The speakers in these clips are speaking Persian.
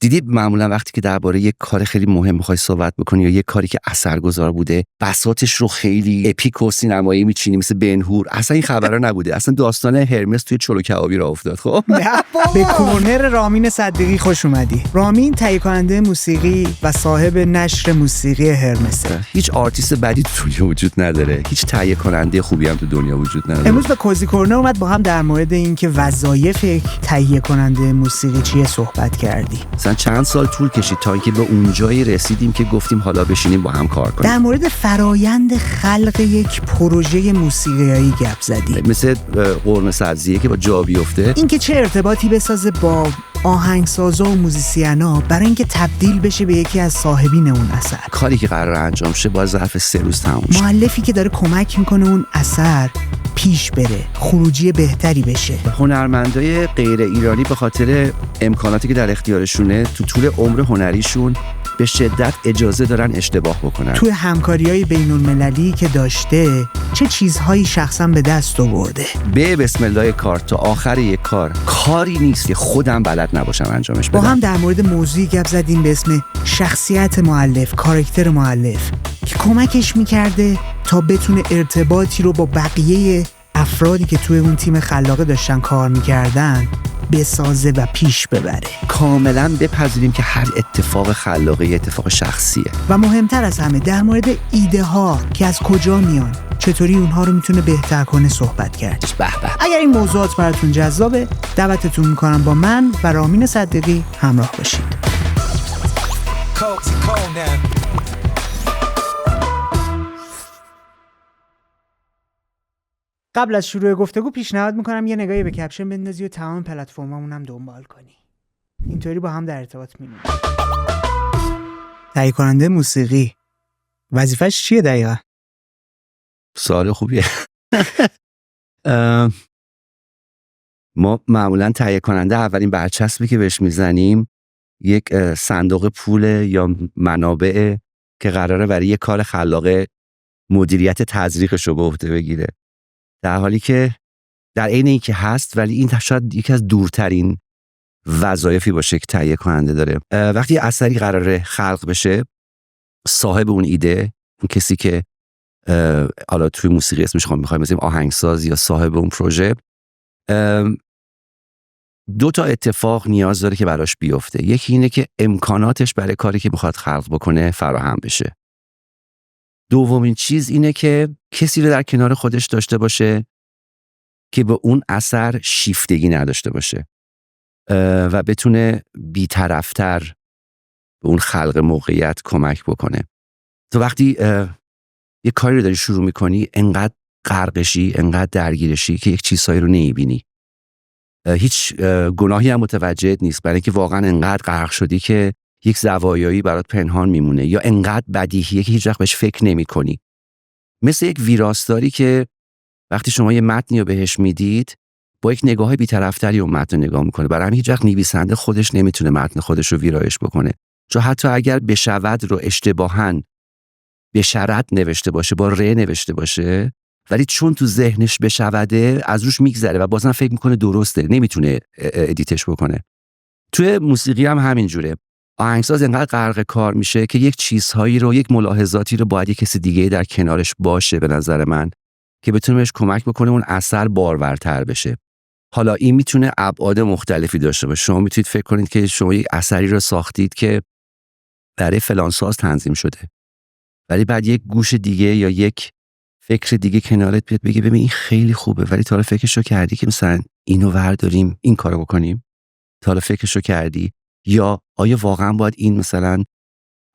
دیدی معمولا وقتی که درباره یک کار خیلی مهم میخوای صحبت بکنی یا یک کاری که اثرگذار بوده بساطش رو خیلی اپیک و سینمایی میچینی مثل بن‌هور، اصلا این خبرا نبوده. اصلا داستان هرمس توی چلو کبابی راه افتاد. خب به کورنر رامین صدیقی خوش اومدی. رامین تهیه کننده موسیقی و صاحب نشر موسیقی هرمسه. هیچ آرتیست بدی تو دنیا وجود نداره، هیچ تهیه کننده خوبی هم تو دنیا وجود نداره. امروز به کوزی کورنر اومد با هم در مورد اینکه وظایف تهیه کننده موسیقی چیه صحبت کردیم. مثلا چند سال طول کشید تا اینکه به اونجایی رسیدیم که گفتیم حالا بشینیم با هم کار کنیم. در مورد فرایند خلق یک پروژه موسیقیایی گپ زدیم. مثل قرمه سبزیه که با جا بیفته، اینکه چه ارتباطی بسازه با آهنگسازا و موزیسینا برای اینکه تبدیل بشه به یکی از صاحبین اون اثر. کاری که قرار انجام شه باید ظرف 3 روز تموم شه. مؤلفی که داره کمک میکنه اون اثر پیش بره، خروجی بهتری بشه. هنرمندای غیر ایرانی به خاطر امکاناتی که در اختیارشونه تو طول عمر هنریشون به شدت اجازه دارن اشتباه بکنن. توی همکاری‌های بین‌المللی که داشته چه چیزهایی شخصا به دست آورده. به بسم الله کار تا آخر یک کاری نیست که خودم بلد نباشم انجامش بدم. با هم در مورد موضوعی گپ زدیم به اسم شخصیت مؤلف، کاراکتر مؤلف که کمکش می‌کرده تا بتونه ارتباطی رو با بقیه افرادی که توی اون تیم خلاقه داشتن کار می‌کردن بسازه و پیش ببره. کاملا بپذیریم که هر اتفاق خلاقه اتفاق شخصیه. و مهمتر از همه در مورد ایده ها که از کجا میان، چطوری اونها رو میتونه بهتر کنه صحبت کرد. به به. اگر این موضوعات براتون جذابه دعوتتون میکنم با من و رامین صدیقی همراه باشید. قبل از شروع گفتگو پیشنهاد میکنم یه نگاهی به کپشن بندازی و تمام پلتفرمامون هم دنبال کنی. اینطوری با هم در ارتباط میمونیم. تهیه کننده موسیقی وظیفش چیه دقیقاً؟ سوال خوبیه. ما معمولاً تهیه کننده اولین برچسبی که بهش میزنیم یک صندوق پول یا منابع که قراره برای یک کار خلاقه مدیریت تزریقش رو به عهده بگیره، در حالی که در عین اینکه هست ولی این شاید یکی از دورترین وظایفی باشه که تهیه کننده داره. وقتی اثری قراره خلق بشه، صاحب اون ایده، اون کسی که حالا توی موسیقی اسمش میخوایم بزنیم آهنگساز یا صاحب اون پروژه، 2 تا اتفاق نیاز داره که براش بیفته. یکی اینه که امکاناتش برای کاری که میخواد خلق بکنه فراهم بشه. دومین چیز اینه که کسی رو در کنار خودش داشته باشه که به اون اثر شیفتگی نداشته باشه و بتونه بی‌طرف‌تر به اون خلق موقعیت کمک بکنه. تو وقتی یه کاری رو داری شروع میکنی انقدر غرقشی، انقدر درگیرشی که یک چیزهایی رو نمیبینی. هیچ گناهی هم متوجهت نیست، برای اینکه واقعا انقدر غرق شدی که یک زوایایی برات پنهان میمونه یا انقدر بدیهیه که هیچ وقت بهش فکر نمی‌کنی. مثل یک ویراستاری که وقتی شما یه متنی رو بهش میدید با یک نگاه بی‌طرف‌تری اون متن رو نگاه میکنه. برای همین هیچ وقت نویسنده خودش نمیتونه متن خودش رو ویرایش بکنه، چون حتی اگر بشود رو اشتباهاً به شرط نوشته باشه، با ر نوشته باشه، ولی چون تو ذهنش بشوده از روش میگذره و بازم فکر میکنه درسته، نمیتونه ادیتش بکنه. توی موسیقی هم همینجوره. آهنگساز انقدر غرق کار میشه که یک چیزهایی رو، یک ملاحظاتی رو باید یک کسی دیگه در کنارش باشه به نظر من که بتونه بهش کمک بکنه اون اثر بارورتر بشه. حالا این میتونه ابعاد مختلفی داشته باشه. شما میتونید فکر کنید که شما یک اثری رو ساختید که برای فلان ساز تنظیم شده، ولی بعد یک گوش دیگه یا یک فکر دیگه کنارت بیاد بگه ببین این خیلی خوبه، ولی تا حالا فکرشو کردی که مثلا اینو ورداریم این کارو بکنیم؟ تا حالا فکرشو کردی؟ یا آیا واقعا باید این مثلا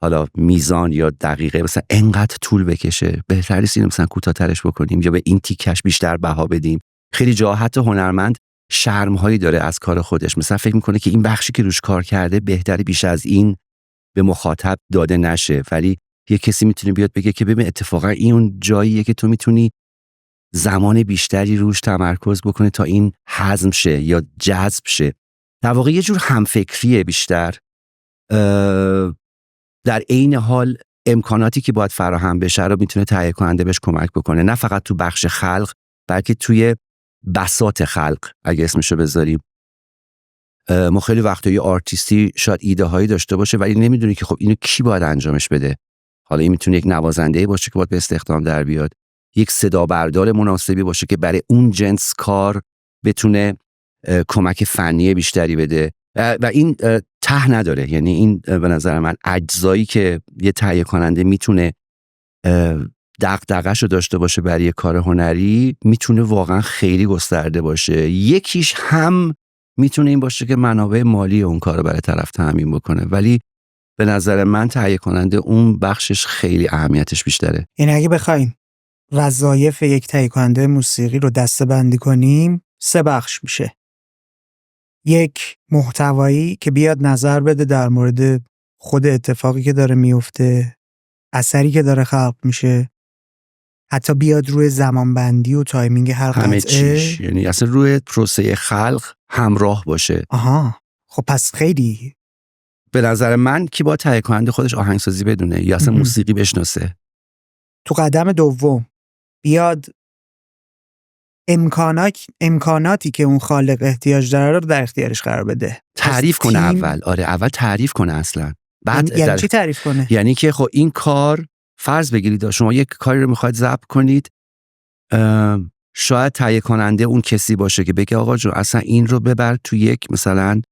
حالا میزان یا دقیقه مثلا انقدر طول بکشه؟ بهتره اینو مثلا کوتاه‌ترش بکنیم یا به این تیکش بیشتر بها بدیم؟ خیلی جا حتی هنرمند شرم‌هایی داره از کار خودش، مثلا فکر میکنه که این بخشی که روش کار کرده بهتره بیش از این به مخاطب داده نشه، ولی یه کسی میتونه بیاد بگه که ببین اتفاقا این اون جاییه که تو میتونی زمان بیشتری روش تمرکز بکنی تا این هضم شه یا جذب شه. در واقع یه جور همفکریه بیشتر. در عین حال امکاناتی که باید فراهم بشه رو میتونه تهیه کننده بهش کمک بکنه، نه فقط تو بخش خلق بلکه توی بساط خلق اگه اسمشو بذاریم. ما خیلی وقتا یه آرتیستی شاید ایده هایی داشته باشه ولی نمیدونه که خب اینو کی باید انجامش بده. حالا این میتونه یک نوازنده باشه که باید به استخدام در بیاد، یک صدا بردار مناسبی باشه که برای اون جنس کار بتونه کمک فنی بیشتری بده و این ته نداره. یعنی این به نظر من اجزایی که یه تهیه کننده میتونه دغدغه‌شو داشته باشه برای کار هنری میتونه واقعا خیلی گسترده باشه. یکیش هم میتونه این باشه که منابع مالی اون کارو برای طرف تامین بکنه، ولی به نظر من تهیه کننده اون بخشش خیلی اهمیتش بیشتره. یعنی اگه بخوایم وظایف یک تهیه کننده موسیقی رو دسته‌بندی کنیم 3 بخش میشه. یک، محتوایی که بیاد نظر بده در مورد خود اتفاقی که داره میفته، اثری که داره خلق میشه، حتی بیاد روی زمانبندی و تایمینگ هر قطعه، همه چیش، یعنی اصلا روی پروسه خلق همراه باشه. آها، خب پس خیلی به نظر من که با تهیه کننده خودش آهنگسازی بدونه یا اصلا موسیقی بشناسه. تو قدم دوم بیاد امکاناتی که اون خالق احتیاج داره رو در اختیارش قرار بده، تعریف کنه اول تعریف کنه اصلا. بعد یعنی چی تعریف کنه؟ یعنی که خب این کار فرض بگیرید شما یک کاری رو میخواید ضبط کنید، شاید تهیه کننده اون کسی باشه که بگه آقا جون اصلا این رو ببر تو یک مثلا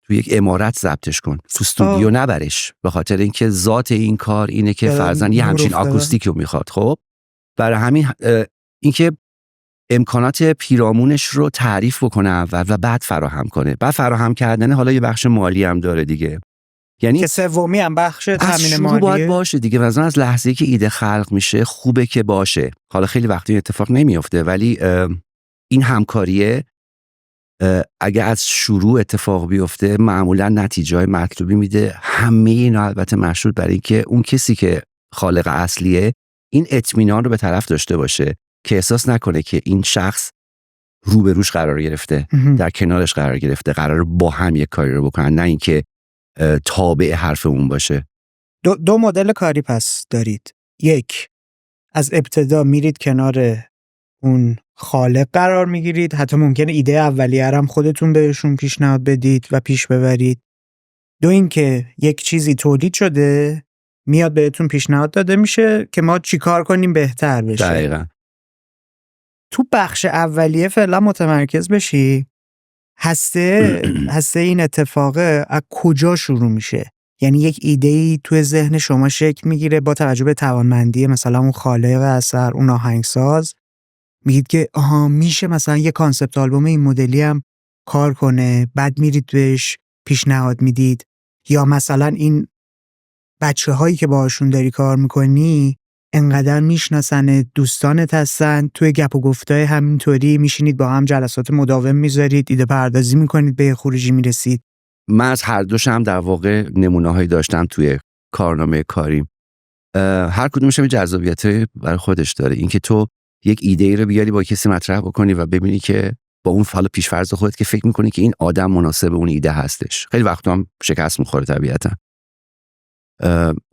تو یک عمارت ضبطش کن، تو استودیو نبرش، به خاطر اینکه ذات این کار اینه که فرضاً یه همچین آکوستیکی رو میخواد. خب برای همین اینکه امکانات پیرامونش رو تعریف بکنه اول و بعد فراهم کنه. بعد فراهم کردن حالا یه بخش مالی هم داره دیگه، یعنی که سومی هم بخش تامین مالیه باید باشه دیگه. مثلا از لحظه‌ای که ایده خلق میشه خوبه که باشه. حالا خیلی وقتی اتفاق نمیفته ولی این همکاریه اگه از شروع اتفاق بیفته معمولا نتیجه‌های مطلوبی میده. همه اینا البته مشروط بر این که اون کسی که خالق اصلیه این اطمینان رو به طرف داشته باشه که احساس نکنه که این شخص روبروش قرار گرفته، در کنارش قرار گرفته، قرار با هم یک کاری رو بکنن، نه اینکه تابع حرف اون باشه. دو مدل کاری پس دارید. یک، از ابتدا میرید کنار اون خالق قرار میگیرید، حتی ممکنه ایده اولیه هم خودتون بهشون پیشنهاد بدید و پیش ببرید. دو، این که یک چیزی تولید شده میاد بهتون پیشنهاد داده میشه که ما چی کار کنیم بهتر بشه. دقیقاً. تو بخش اولیه فعلا متمرکز بشی. هسته این اتفاقه از کجا شروع میشه؟ یعنی یک ایده‌ای توی ذهن شما شکل میگیره با توجه به توانمندی مثلا اون خالق اثر، اون آهنگساز، میگید که آها میشه مثلا یه کانسپت آلبوم این مدلی هم کار کنه، بعد میرید بهش پیشنهاد میدید. یا مثلا این بچه‌هایی که باهاشون داری کار میکنی انقدر میشناسن، دوستانت هستن، توی گپ و گفتای همینطوری میشینید با هم جلسات مداوم میذارید، ایده پردازی میکنید، به خروجی میرسید. من از هر دوش هم در واقع نمونه‌هایی داشتم توی کارنامه کاریم. هر کدومش هم جذابیت برای خودش داره. اینکه تو یک ایده رو بیاری با کسی مطرح بکنی و ببینی که با اون حالا پیش‌فرض خودت که فکر میکنی که این آدم مناسب اون ایده هستش. خیلی وقتا هم شکست میخوره طبیعتا.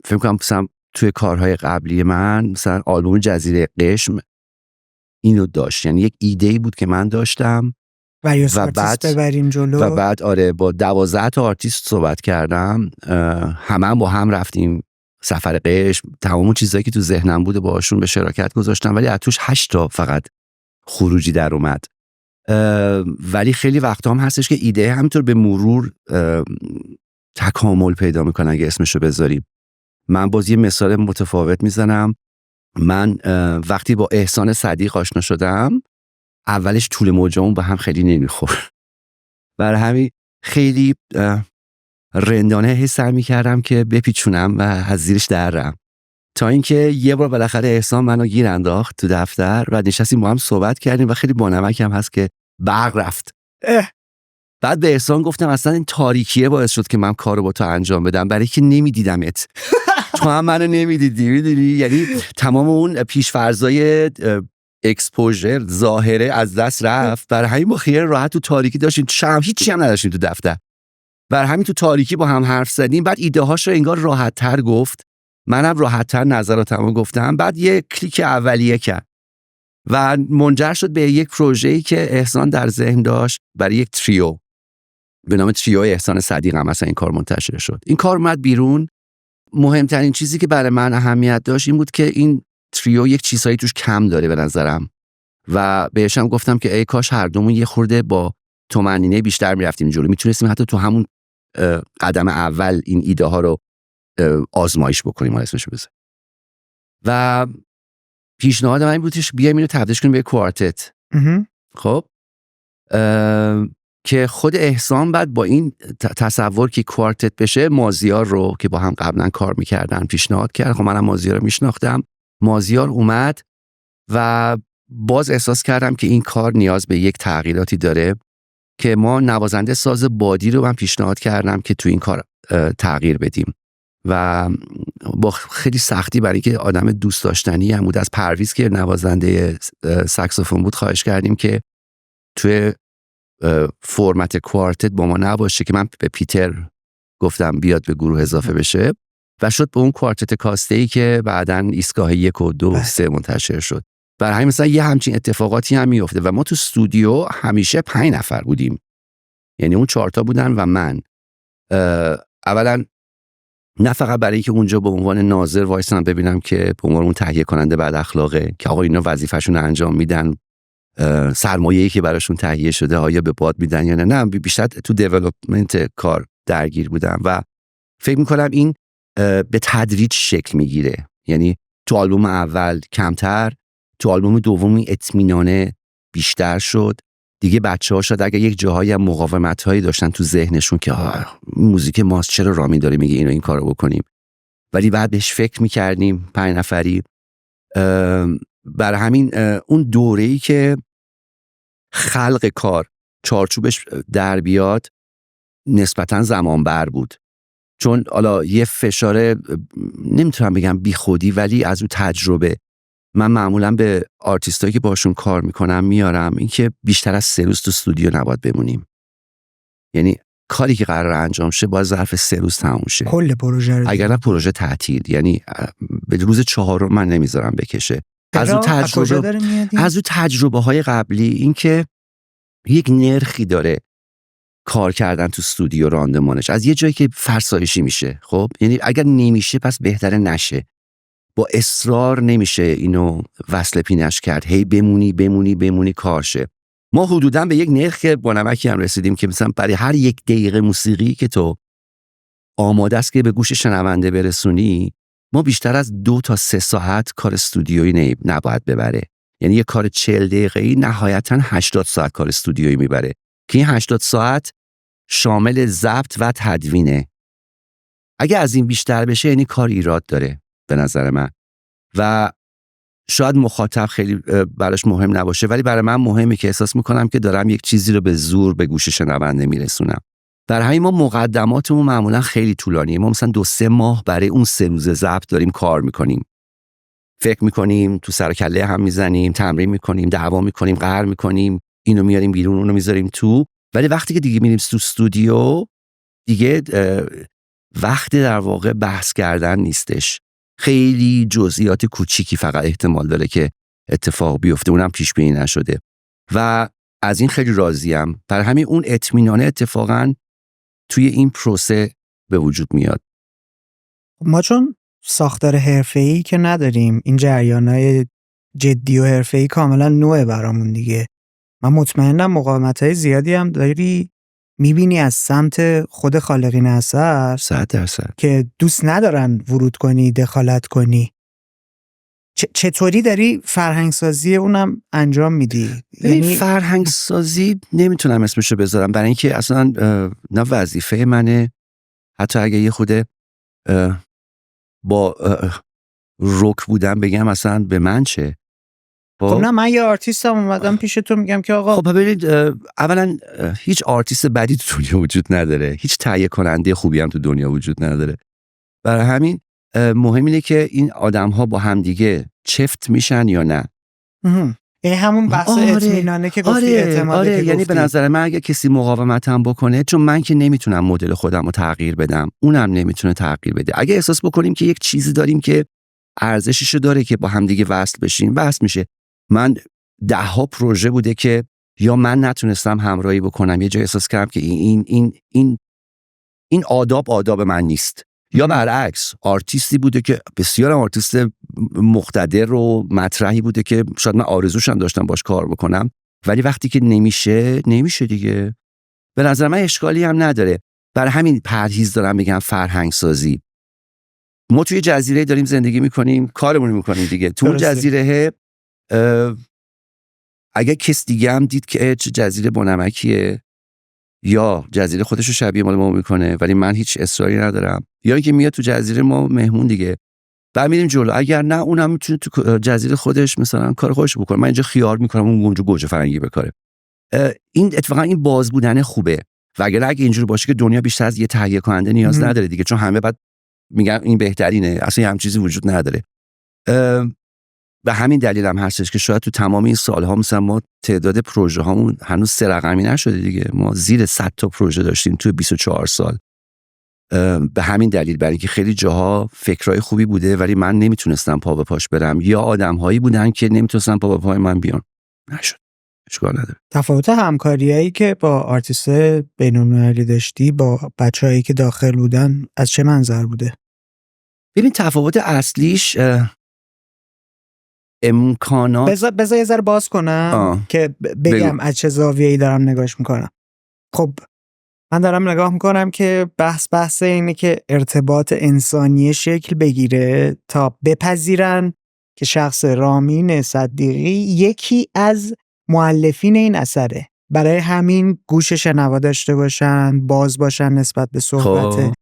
فکر میکنم مثلا توی کارهای قبلی من مثلا آلبوم جزیره قشم اینو داشت، یعنی یک ایده‌ای بود که من داشتم و بعد ببریم جلو و بعد آره با 12 تا آرتیست صحبت کردم، همه با هم رفتیم سفر قشم، تمام چیزایی که تو ذهنم بوده باهاشون به شراکت گذاشتم، ولی از توش 8 تا فقط خروجی در اومد. ولی خیلی وقتا هم هستش که ایده همینطور به مرور تکامل پیدا میکنه اگه اسمشو بذاریم. من باز یه مثال متفاوت میزنم. من وقتی با احسان صدیق آشنا شدم، اولش طول موجمون با هم خیلی نمیخور، برای همین خیلی رندانه حسم میکردم که بپیچونم و از زیرش درم، تا اینکه یه بار بالاخره احسان منو گیر انداخت تو دفتر و نشستیم با هم صحبت کردیم و خیلی بانمک هم هست که برق رفت. بعد به احسان گفتم اصلا این تاریکیه باعث شد که من کارو با تو انجام بدم، برای که نمیدیدمت، تو هم منو نمیدیدی، میدونی؟ یعنی تمام اون پیش‌فرضای اکسپوژر ظاهره از دست رفت. برای همین با خیال راحت تو تاریکی داشتیم، شم هیچی هم نداشتیم تو دفتر، برای همین تو تاریکی با هم حرف زدیم. بعد ایده هاش رو انگار راحت تر گفت، منم راحت تر نظراتمو گفتم. بعد یه کلیک اولیه کرد و منجر شد به یک پروژه‌ای که احسان در ذهن داشت برای یک تریو به نام تریو احسان صدیق. هم مثلا این کار منتشر شد. این کار اومد بیرون. مهمترین چیزی که برای من اهمیت داشت این بود که این تریو یک چیزایی توش کم داره به نظرم و بهشم گفتم که ای کاش هر دومون یه خورده با طمأنینه بیشتر میرفتیم جلو، میتونستیم حتی تو همون قدم اول این ایده ها رو آزمایش بکنیم، اسمشو بذاریم. و پیشنهاد من این بودش بیایم اینو تبدیلش کنیم به کوارتت. خب که خود احسان بعد با این تصور که کوارتت بشه مازیار رو که با هم قبلا کار میکردن پیشنهاد کرد. خب منم مازیار رو میشناختم. مازیار اومد و باز احساس کردم که این کار نیاز به یک تغییراتی داره که ما نوازنده ساز بادی رو من پیشنهاد کردم که تو این کار تغییر بدیم و با خیلی سختی برای که آدم دوست داشتنی هم بود از پرویز که نوازنده ساکسوفون بود خواهش کردیم که توی فرمت کوارتت با ما نباشه که من به پیتر گفتم بیاد به گروه اضافه بشه و شد به اون کوارتت کاسته‌ای که بعداً ایستگاه 1 و 2 و 3 منتشر شد. برای همین مثلا یه همچین اتفاقاتی هم میفته و ما تو استودیو همیشه 5 نفر بودیم، یعنی اون 4 تا بودن و من. اولا نه فقط برای اینکه اونجا به عنوان ناظر وایسم ببینم که به عنوان اون تهیه کننده بد اخلاقه که آقا اینا وظیفه‌شون رو انجام میدن، سرمایه‌ای که براشون تهیه شده آیا به باد میدن یا نه بیشتر تو دیولپمنت کار درگیر بودم و فکر میکنم این به تدریج شکل میگیره. یعنی تو آلبوم اول کمتر، تو آلبوم دومی اطمینانه بیشتر شد دیگه. بچه‌ها شاید اگه یک جاهایی هم مقاومت‌هایی داشتن تو ذهنشون که موزیک ماست چرا رامی داره میگه اینو این کارو بکنیم، ولی بعد بهش فکر میکردیم 5 نفری. برای همین اون دوره‌ای که خلق کار چارچوبش در بیاد نسبتاً زمان بر بود، چون حالا یه فشار نمیتونم بگم بی خودی ولی از اون تجربه من معمولاً به آرتیستایی که باشون کار میکنم میارم این که بیشتر از 3 روز تو استودیو نباید بمونیم. یعنی کاری که قرار انجام شه باید ظرف 3 روز تموم شه کل پروژه رو، اگر نه پروژه تعطیل. یعنی به روز 4 من نمیذارم بکشه. از اون تجربه های قبلی این که یک نرخی داره کار کردن تو استودیو راندمانش از یه جایی که فرسایشی میشه. خب یعنی اگر نمیشه پس بهتره نشه، با اصرار نمیشه اینو وصل پینش کرد، هی بمونی کارشه. ما حدوداً به یک نرخ با نمکی هم رسیدیم که مثلا برای هر 1 دقیقه موسیقی که تو آماده است که به گوش شنونده برسونی ما بیشتر از 2 تا 3 ساعت کار استودیویی نباید ببره. یعنی یه کار 40 دقیقه‌ای نهایتاً 80 ساعت کار استودیویی میبره که این 80 ساعت شامل ضبط و تدوینه. اگه از این بیشتر بشه یعنی کار ایراد داره به نظر من و شاید مخاطب خیلی براش مهم نباشه ولی برای من مهمه که احساس میکنم که دارم یک چیزی رو به زور به گوش شنونده میرسونم. برای همین ما مقدماتمون معمولا خیلی طولانیه. ما مثلا 2-3 ماه برای اون 3 روز ضبط داریم کار میکنیم، فکر میکنیم، تو سر کله هم میزنیم، تمرین میکنیم، دعوا میکنیم، قهر میکنیم، اینو میاریم بیرون اونو میذاریم تو. ولی وقتی که دیگه میریم تو استودیو دیگه وقت در واقع بحث کردن نیستش. خیلی جزئیات کوچیکی فقط احتمال داره که اتفاق بیفته، اونم پیش بینی نشده و از این خیلی راضیم. برای همین اون اطمینانه اتفاقاً توی این پروسه به وجود میاد. ما چون ساختار حرفه‌ای که نداریم، این جریان‌های جدی و حرفه‌ای کاملا نوعه برامون دیگه. من مطمئنم مقاومت‌های زیادی هم داری میبینی از سمت خود خالقین اثر 100% که دوست ندارن ورود کنی، دخالت کنی. چطوری داری فرهنگسازی اونم انجام میدی؟ یعنی فرهنگسازی نمیتونم اسمشو بذارم برای اینکه اصلا نه وظیفه منه، حتی اگه یه خود با روک بودم بگم اصلا به من چه. خب نه من یه آرتیستم اومدم پیش تو میگم که آقا خب ببینید اولا هیچ آرتیست بدی تو دنیا وجود نداره، هیچ تهیه کننده خوبی هم تو دنیا وجود نداره. برای همین مهم اینه که این آدم ها با هم دیگه چفت میشن یا نه. این همون بحث اطمینانه که گفتی، اعتماده که یعنی گفتی. به نظر من اگه کسی مقاومت هم بکنه، چون من که نمیتونم مدل خودم رو تغییر بدم، اونم نمیتونه تغییر بده. اگه احساس بکنیم که یک چیزی داریم که ارزششو داره که با هم دیگه وصل بشیم، وصل میشه. من 10 پروژه بوده که یا من نتونستم همراهی بکنم، یه جای احساس کردم که این آداب من نیست، یا برعکس آرتیستی بوده که بسیار آرتیست مقتدر و مطرحی بوده که شاید من آرزوش هم داشتم باش کار بکنم، ولی وقتی که نمیشه دیگه. به نظر من اشکالی هم نداره. برای همین پرهیز دارم میگم فرهنگ سازی. ما توی جزیره داریم زندگی میکنیم، کارمون میکنیم دیگه. تو اون جزیره اگه کس دیگه هم دید که چه جزیره بانمکیه، یا جزیره خودشو شبیه مال ما میکنه ولی من هیچ اصراری ندارم، یا اینکه میاد تو جزیره ما مهمون دیگه، بعد میریم جلو. اگر نه اونم میتونه تو جزیره خودش مثلا کار خودش بکنه، من اینجا خیار میکنم اون اونجا گوجه فرنگی بکاره. این اتفاقا این باز بودن خوبه. و اگه اینجوری باشه که دنیا بیشتر از یه تهیه کننده نیاز نداره دیگه، چون همه بعد میگن این بهترینه، اصلا همین چیزی وجود نداره. به همین دلیل هم هستش که شاید تو تمام این سالها مثلا ما تعداد پروژه هامون هنوز 3 رقمی نشده دیگه. ما زیر 100 تا پروژه داشتیم تو 24 سال. به همین دلیل، برای اینکه خیلی جاها فکرای خوبی بوده ولی من نمیتونستم پا به پاش برم، یا آدم‌هایی بودن که نمیتونستن پا به پای من بیان. نشد. اشکال نداره. تفاوت همکاریایی که با آرتیست بین‌المللی داشتی با بچه‌هایی که داخل بودن از چه منظر بوده؟ ببین تفاوت اصلیش امکانات. بذار یه ذره باز کنم که بگم از چه زاویه‌ای دارم نگاش میکنم. خب من دارم نگاه میکنم که بحث اینه که ارتباط انسانی شکل بگیره تا بپذیرن که شخص رامین صدیقی یکی از مؤلفین این اثره. برای همین گوش شنوا داشته باشن، باز باشن نسبت به صحبته.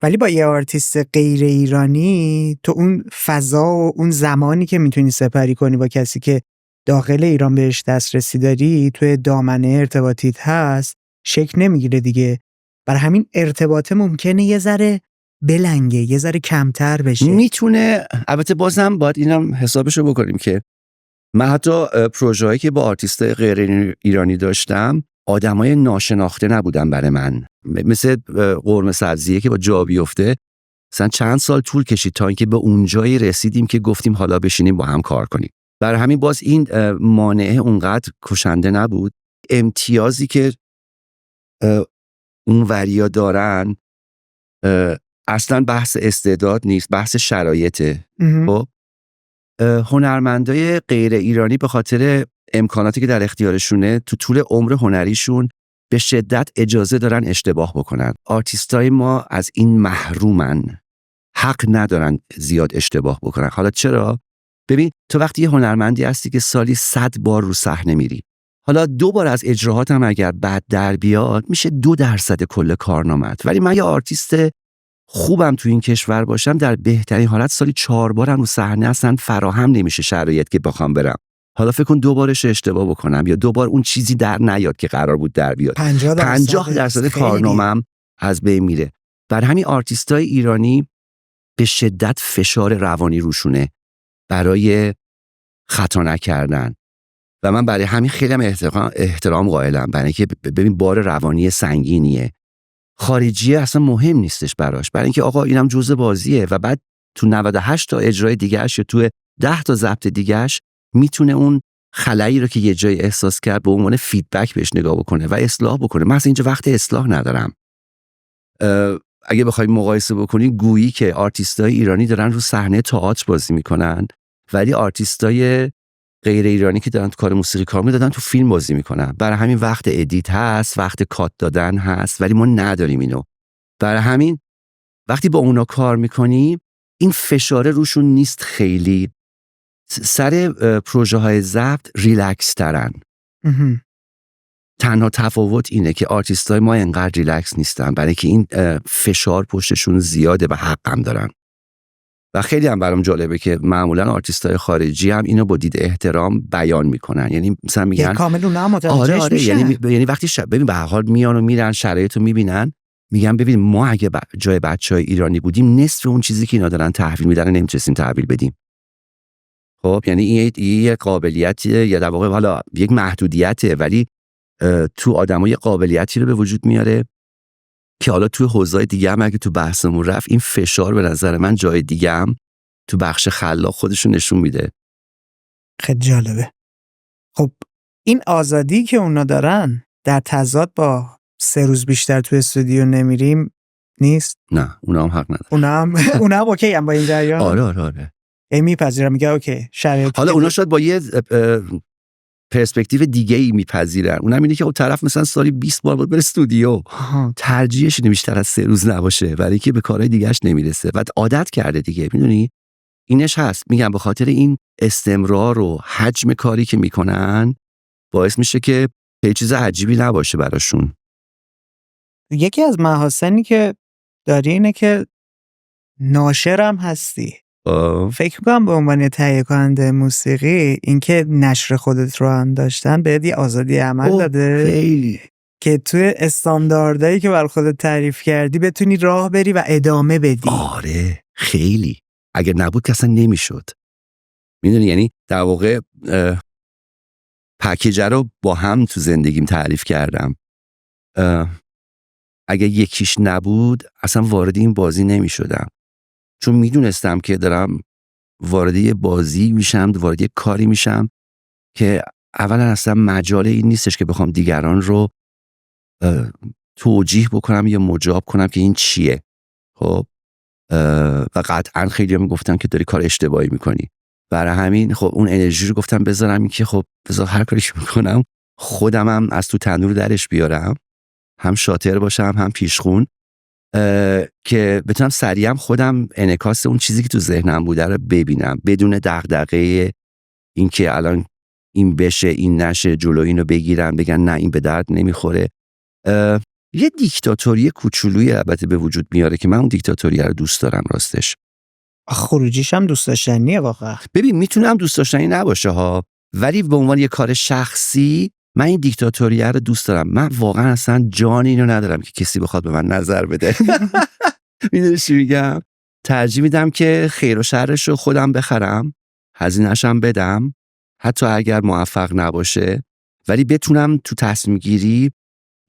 ولی با یه آرتیست غیر ایرانی تو اون فضا و اون زمانی که میتونی سپری کنی با کسی که داخل ایران بهش دسترسی داری، توی دامنه ارتباطیت هست، شکل نمیگیره دیگه. برای همین ارتباطه ممکنه یه ذره بلنگه، یه ذره کمتر بشه. میتونه. البته بازم باید اینم حسابشو بکنیم که من حتی پروژه‌ای که با آرتیست غیر ایرانی داشتم آدمای ناشناخته نبودن برای من، مثل قرمه سبزیه که با جا بیفته. مثلا چند سال طول کشید تا اینکه به اونجایی رسیدیم که گفتیم حالا بشینیم با هم کار کنیم. برای همین باز این مانعه اونقدر کشنده نبود. امتیازی که اون وریا دارن اصلا بحث استعداد نیست، بحث شرایطه. خب هنرمندای غیر ایرانی به خاطر امکاناتی که در اختیارشونه تو طول عمر هنریشون به شدت اجازه دارن اشتباه بکنن. آرتیستای ما از این محرومن، حق ندارن زیاد اشتباه بکنن. حالا چرا؟ ببین تو وقتی یه هنرمندی هستی که سالی 100 بار رو صحنه میری، حالا 2 بار از اجراهات هم اگر بد در بیاد میشه 2% کل کارنامت. ولی من یه آرتیست خوبم تو این کشور باشم، در بهترین حالت سالی 4 بارم رو صحنه اصلا فراهم نمیشه شرایط که بخوام برم. حالا فکر کن 2 بارش اشتباه بکنم یا 2 بار اون چیزی در نیاد که قرار بود در بیاد، 50% کارنامه‌ام از بین میره. بر همین آرتیستای ایرانی به شدت فشار روانی روشونه برای خطا نکردن و من برای همین خیلی هم احترام قائلم، برای اینکه ببین بار روانی سنگینیه. خارجیه اصلا مهم نیستش براش، برای اینکه آقا اینم جزء بازیه و بعد تو 98 تا اجرای دیگه‌اش یا تو 10 تا ضبط دیگه‌اش میتونه اون خلایی رو که یه جای احساس کرد به عنوان فیدبک بهش نگاه بکنه و اصلاح بکنه. من اصلا اینجا وقت اصلاح ندارم. اگه بخوایم مقایسه بکنیم گویی که آرتیستای ایرانی دارن رو صحنه تئاتر بازی میکنن ولی آرتیستای غیر ایرانی که دارن تو کار موسیقی کار میکنن دارن تو فیلم بازی میکنن. برای همین وقت ادیت هست، وقت کات دادن هست، ولی ما نداریم اینو. برای همین وقتی با اونا کار میکنیم این فشاره روشون نیست، خیلی سر پروژه های ضبط ریلکس ترن. تنها تفاوت اینه که آرتیست های ما انقدر ریلکس نیستن، برای که این فشار پشتشون زیاده و حقم دارن. و خیلی هم برام جالبه که معمولا آرتیست های خارجی هم اینو با دید احترام بیان میکنن. یعنی مثلا میگن کامل اونا متوجهش میشن. یعنی وقتی ببین به هر حال میان و میرن شرایط رو میبینن، میگن ببین ما اگه جای بچهای ایرانی بودیم نصف اون چیزی که اینا دارن تحویل میدن نمیتونستیم تحویل بدیم. خب یعنی این یه قابلیتیه یا در واقع حالا یک محدودیته، ولی تو آدمای قابلیتی رو به وجود میاره که حالا تو حوزه‌های دیگه هم اگه تو بحثمون رفت این فشار به نظر من جای دیگه هم تو بخش خلاق خودشون نشون میده. خیلی جالبه. خب این آزادی که اونا دارن در تضاد با 3 روز بیشتر تو استودیو نمیریم نیست؟ نه اونا هم حق نداره. اونا هم اوکی هم با این جریان؟ آره. میپذیرم، میگه اوکی شرایط. حالا اونا شاید با یه پرسپکتیو دیگه ای میپذیرن. اونم اینه که اون طرف مثلا سالی 20 بار باید بره استودیو، ترجیحش اینه بیشتر از 3 روز نباشه، برای که به کارهای دیگهش نمیرسه و عادت کرده دیگه. میدونی اینش هست. میگم به خاطر این استمرار و حجم کاری که میکنن باعث میشه که هیچ چیز عجیبی نباشه براشون. یکی از محاسنی که داری اینه که ناشرم هستی. فکر میکنم به عنوان تهیه کننده موسیقی اینکه نشر خودت رو هم داشتن بهت یه آزادی عمل داده خیلی، که توی استانداردهایی که برای خودت تعریف کردی بتونی راه بری و ادامه بدی. آره خیلی. اگر نبود که اصلا نمیشد. میدونی یعنی در واقع پکیجه رو با هم تو زندگیم تعریف کردم. اگر یکیش نبود اصلا وارد این بازی نمی شدم، چون میدونستم که دارم وارد یه بازی میشم، وارد یه کاری میشم که اولا اصلا مجال این نیستش که بخوام دیگران رو توجیه بکنم یا مجاب کنم که این چیه. خب و قطعا خیلی هم گفتن که داری کار اشتباهی میکنی. برای همین خب اون انرژی رو گفتم بذارم این که خب بذار هر کاری که میکنم خودم هم از تو تنور درش بیارم، هم شاطر باشم هم پیشخون، که بتونم سریعا خودم انعکاس اون چیزی که تو ذهنم بوده رو ببینم بدون دغدغه این که الان این بشه این نشه، جلو اینو بگیرن بگن نه این به درد نمیخوره. یه دیکتاتوری کوچولویی البته به وجود میاره که من اون دیکتاتوری رو دوست دارم راستش. خروجیش هم دوست داشتنیه واقعا. ببین میتونم دوست داشتنی نباشه ها، ولی به عنوان یه کار شخصی من این دیکتاتوری رو دوست دارم. من واقعا اصلا جان اینو ندارم که کسی بخواد به من نظر بده. میدونی چی میگم؟ ترجیح میدم که خیر و شرش رو خودم بخرم، هزینه‌شم بدم، حتی اگر موفق نباشه، ولی بتونم تو تصمیم گیری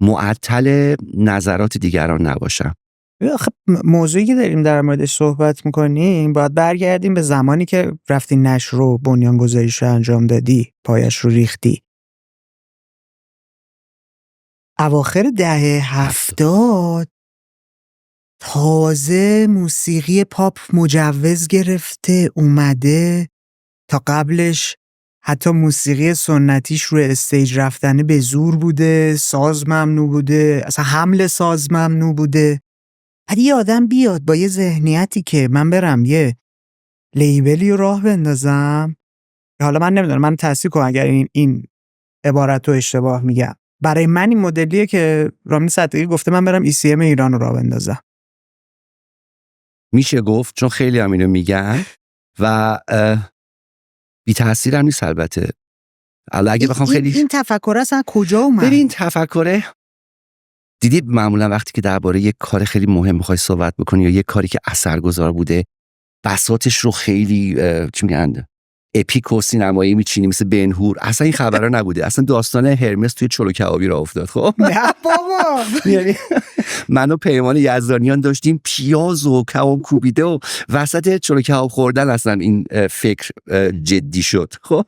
معطل نظرات دیگران نباشم. خب موضوعی که داریم در موردش صحبت میکنیم باید برگردیم به زمانی که رفتی نشر رو بنیانگذاریش رو انجام دادی، پایش رو ریختی. اواخر دهه 70 تازه موسیقی پاپ مجوز گرفته اومده. تا قبلش حتی موسیقی سنتیش روی استیج رفتنه به زور بوده، ساز ممنوع بوده، اصلا حمل ساز ممنوع بوده. بعد یه آدم بیاد با یه ذهنیتی که من برم یه لیبلی راه بندازم، حالا من نمیدونم، من تصحیح کنم اگر این عبارت رو اشتباه میگم، برای من این مدلیه که رامین صدیقی گفته من برم ECM ایران رو راه بندازم. میشه گفت، چون خیلی هم اینو میگن و بی تأثیر هم نیست البته. اگه بخوام خیلی این تفکر اصلا کجا اومد؟ ببین تفکره، دیدی معمولا وقتی که درباره یک کار خیلی مهم میخوای صحبت بکنی یا یک کاری که اثرگذار بوده بساطش رو خیلی چی میگن اپیک و سینمایی میچینی، مثل بن‌هور. اصلا این خبرها نبوده. اصلا داستان هرمس توی چلو کبابی راه افتاد. خب نه بابا. یعنی من و پیمان یزدانیان داشتیم پیاز و کباب کوبیده و وسط چلو کباب خوردن اصلا این فکر جدی شد. خب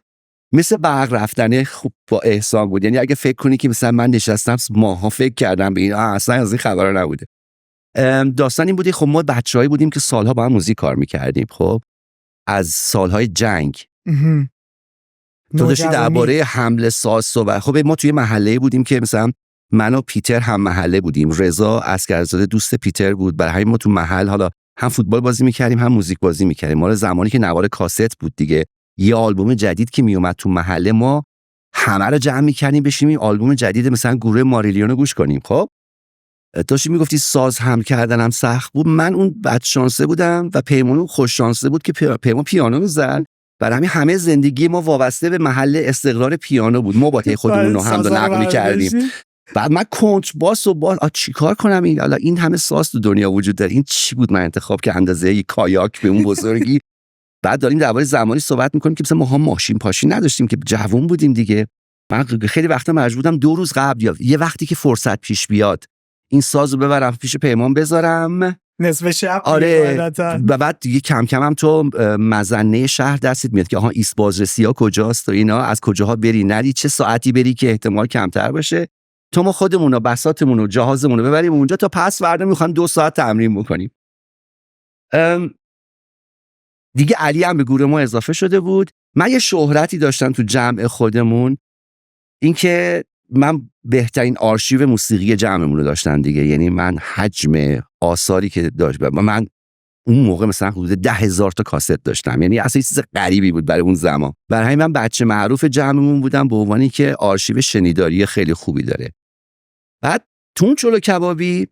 مثل برق رفتنه خوب با احسان بود. یعنی اگه فکر کنی که مثلا من نشستم ماها فکر کردم به این، اصلا از این خبرها نبوده. داستان این بودی خب ما بچه‌هایی بودیم که سالها با هم موزیک کار می‌کردیم. خب از سالهای جنگ تو داشتی درباره حمل ساز صحبت. خب ما توی محله بودیم که مثلا من و پیتر هم محله بودیم. رضا اسکرزاده دوست پیتر بود، برای همین ما تو محل حالا هم فوتبال بازی می‌کردیم هم موزیک بازی می‌کردیم. ما زمانی که نوار کاست بود دیگه، یه آلبوم جدید که میومد تو محله ما همه رو جمع می‌کردیم بشینیم آلبوم جدید مثلا گروه ماریلیون رو گوش کنیم. خب داشتی میگفتی ساز هم کردنم سخت بود. من اون بد شانسه بودم و پیمان خوش شانسه بود که پیمان پیانو میزد. برای همین همه زندگی ما وابسته به محل استقرار پیانو بود. ما با خودمون رو هم نقل می‌کردیم. بعد من کنترباس و چیکار کنم این همه ساز تو دنیا وجود داره، این چی بود من انتخاب که اندازه یک کایاک به اون بزرگی. بعد داریم درباره زمانی صحبت می‌کنیم که مثلا ما ماشین پاشین نداشتیم که جوون بودیم دیگه. من خیلی وقتا مجبور بودم 2 روز قبل یا یه وقتی که فرصت پیش بیاد این سازو ببرم پیش پیمان بذارم نصف شب. آره و بعد دیگه کم کم هم تو مزنه شهر دستت میاد که آها ایست بازرسی ها کجاست و اینا، از کجاها بری نری، چه ساعتی بری که احتمال کمتر باشه، تو ما خودمون و بساطمون و جهازمون رو ببریم اونجا تا پس فردا میخوام 2 ساعت تمرین بکنیم. دیگه علی هم به گروه ما اضافه شده بود. من یه شهرتی داشتم تو جمع خودمون، اینکه من بهترین آرشیو موسیقی جمعمون رو داشتم دیگه. یعنی من حجم آثاری که داشت، من اون موقع مثلا حدود 10,000 تا کاست داشتم، یعنی اصلا چیز غریبی بود برای اون زمان. برای همین من بچه معروف جمعمون بودم به عنوانی که آرشیو شنیداری خیلی خوبی داره. بعد تون چلو کبابی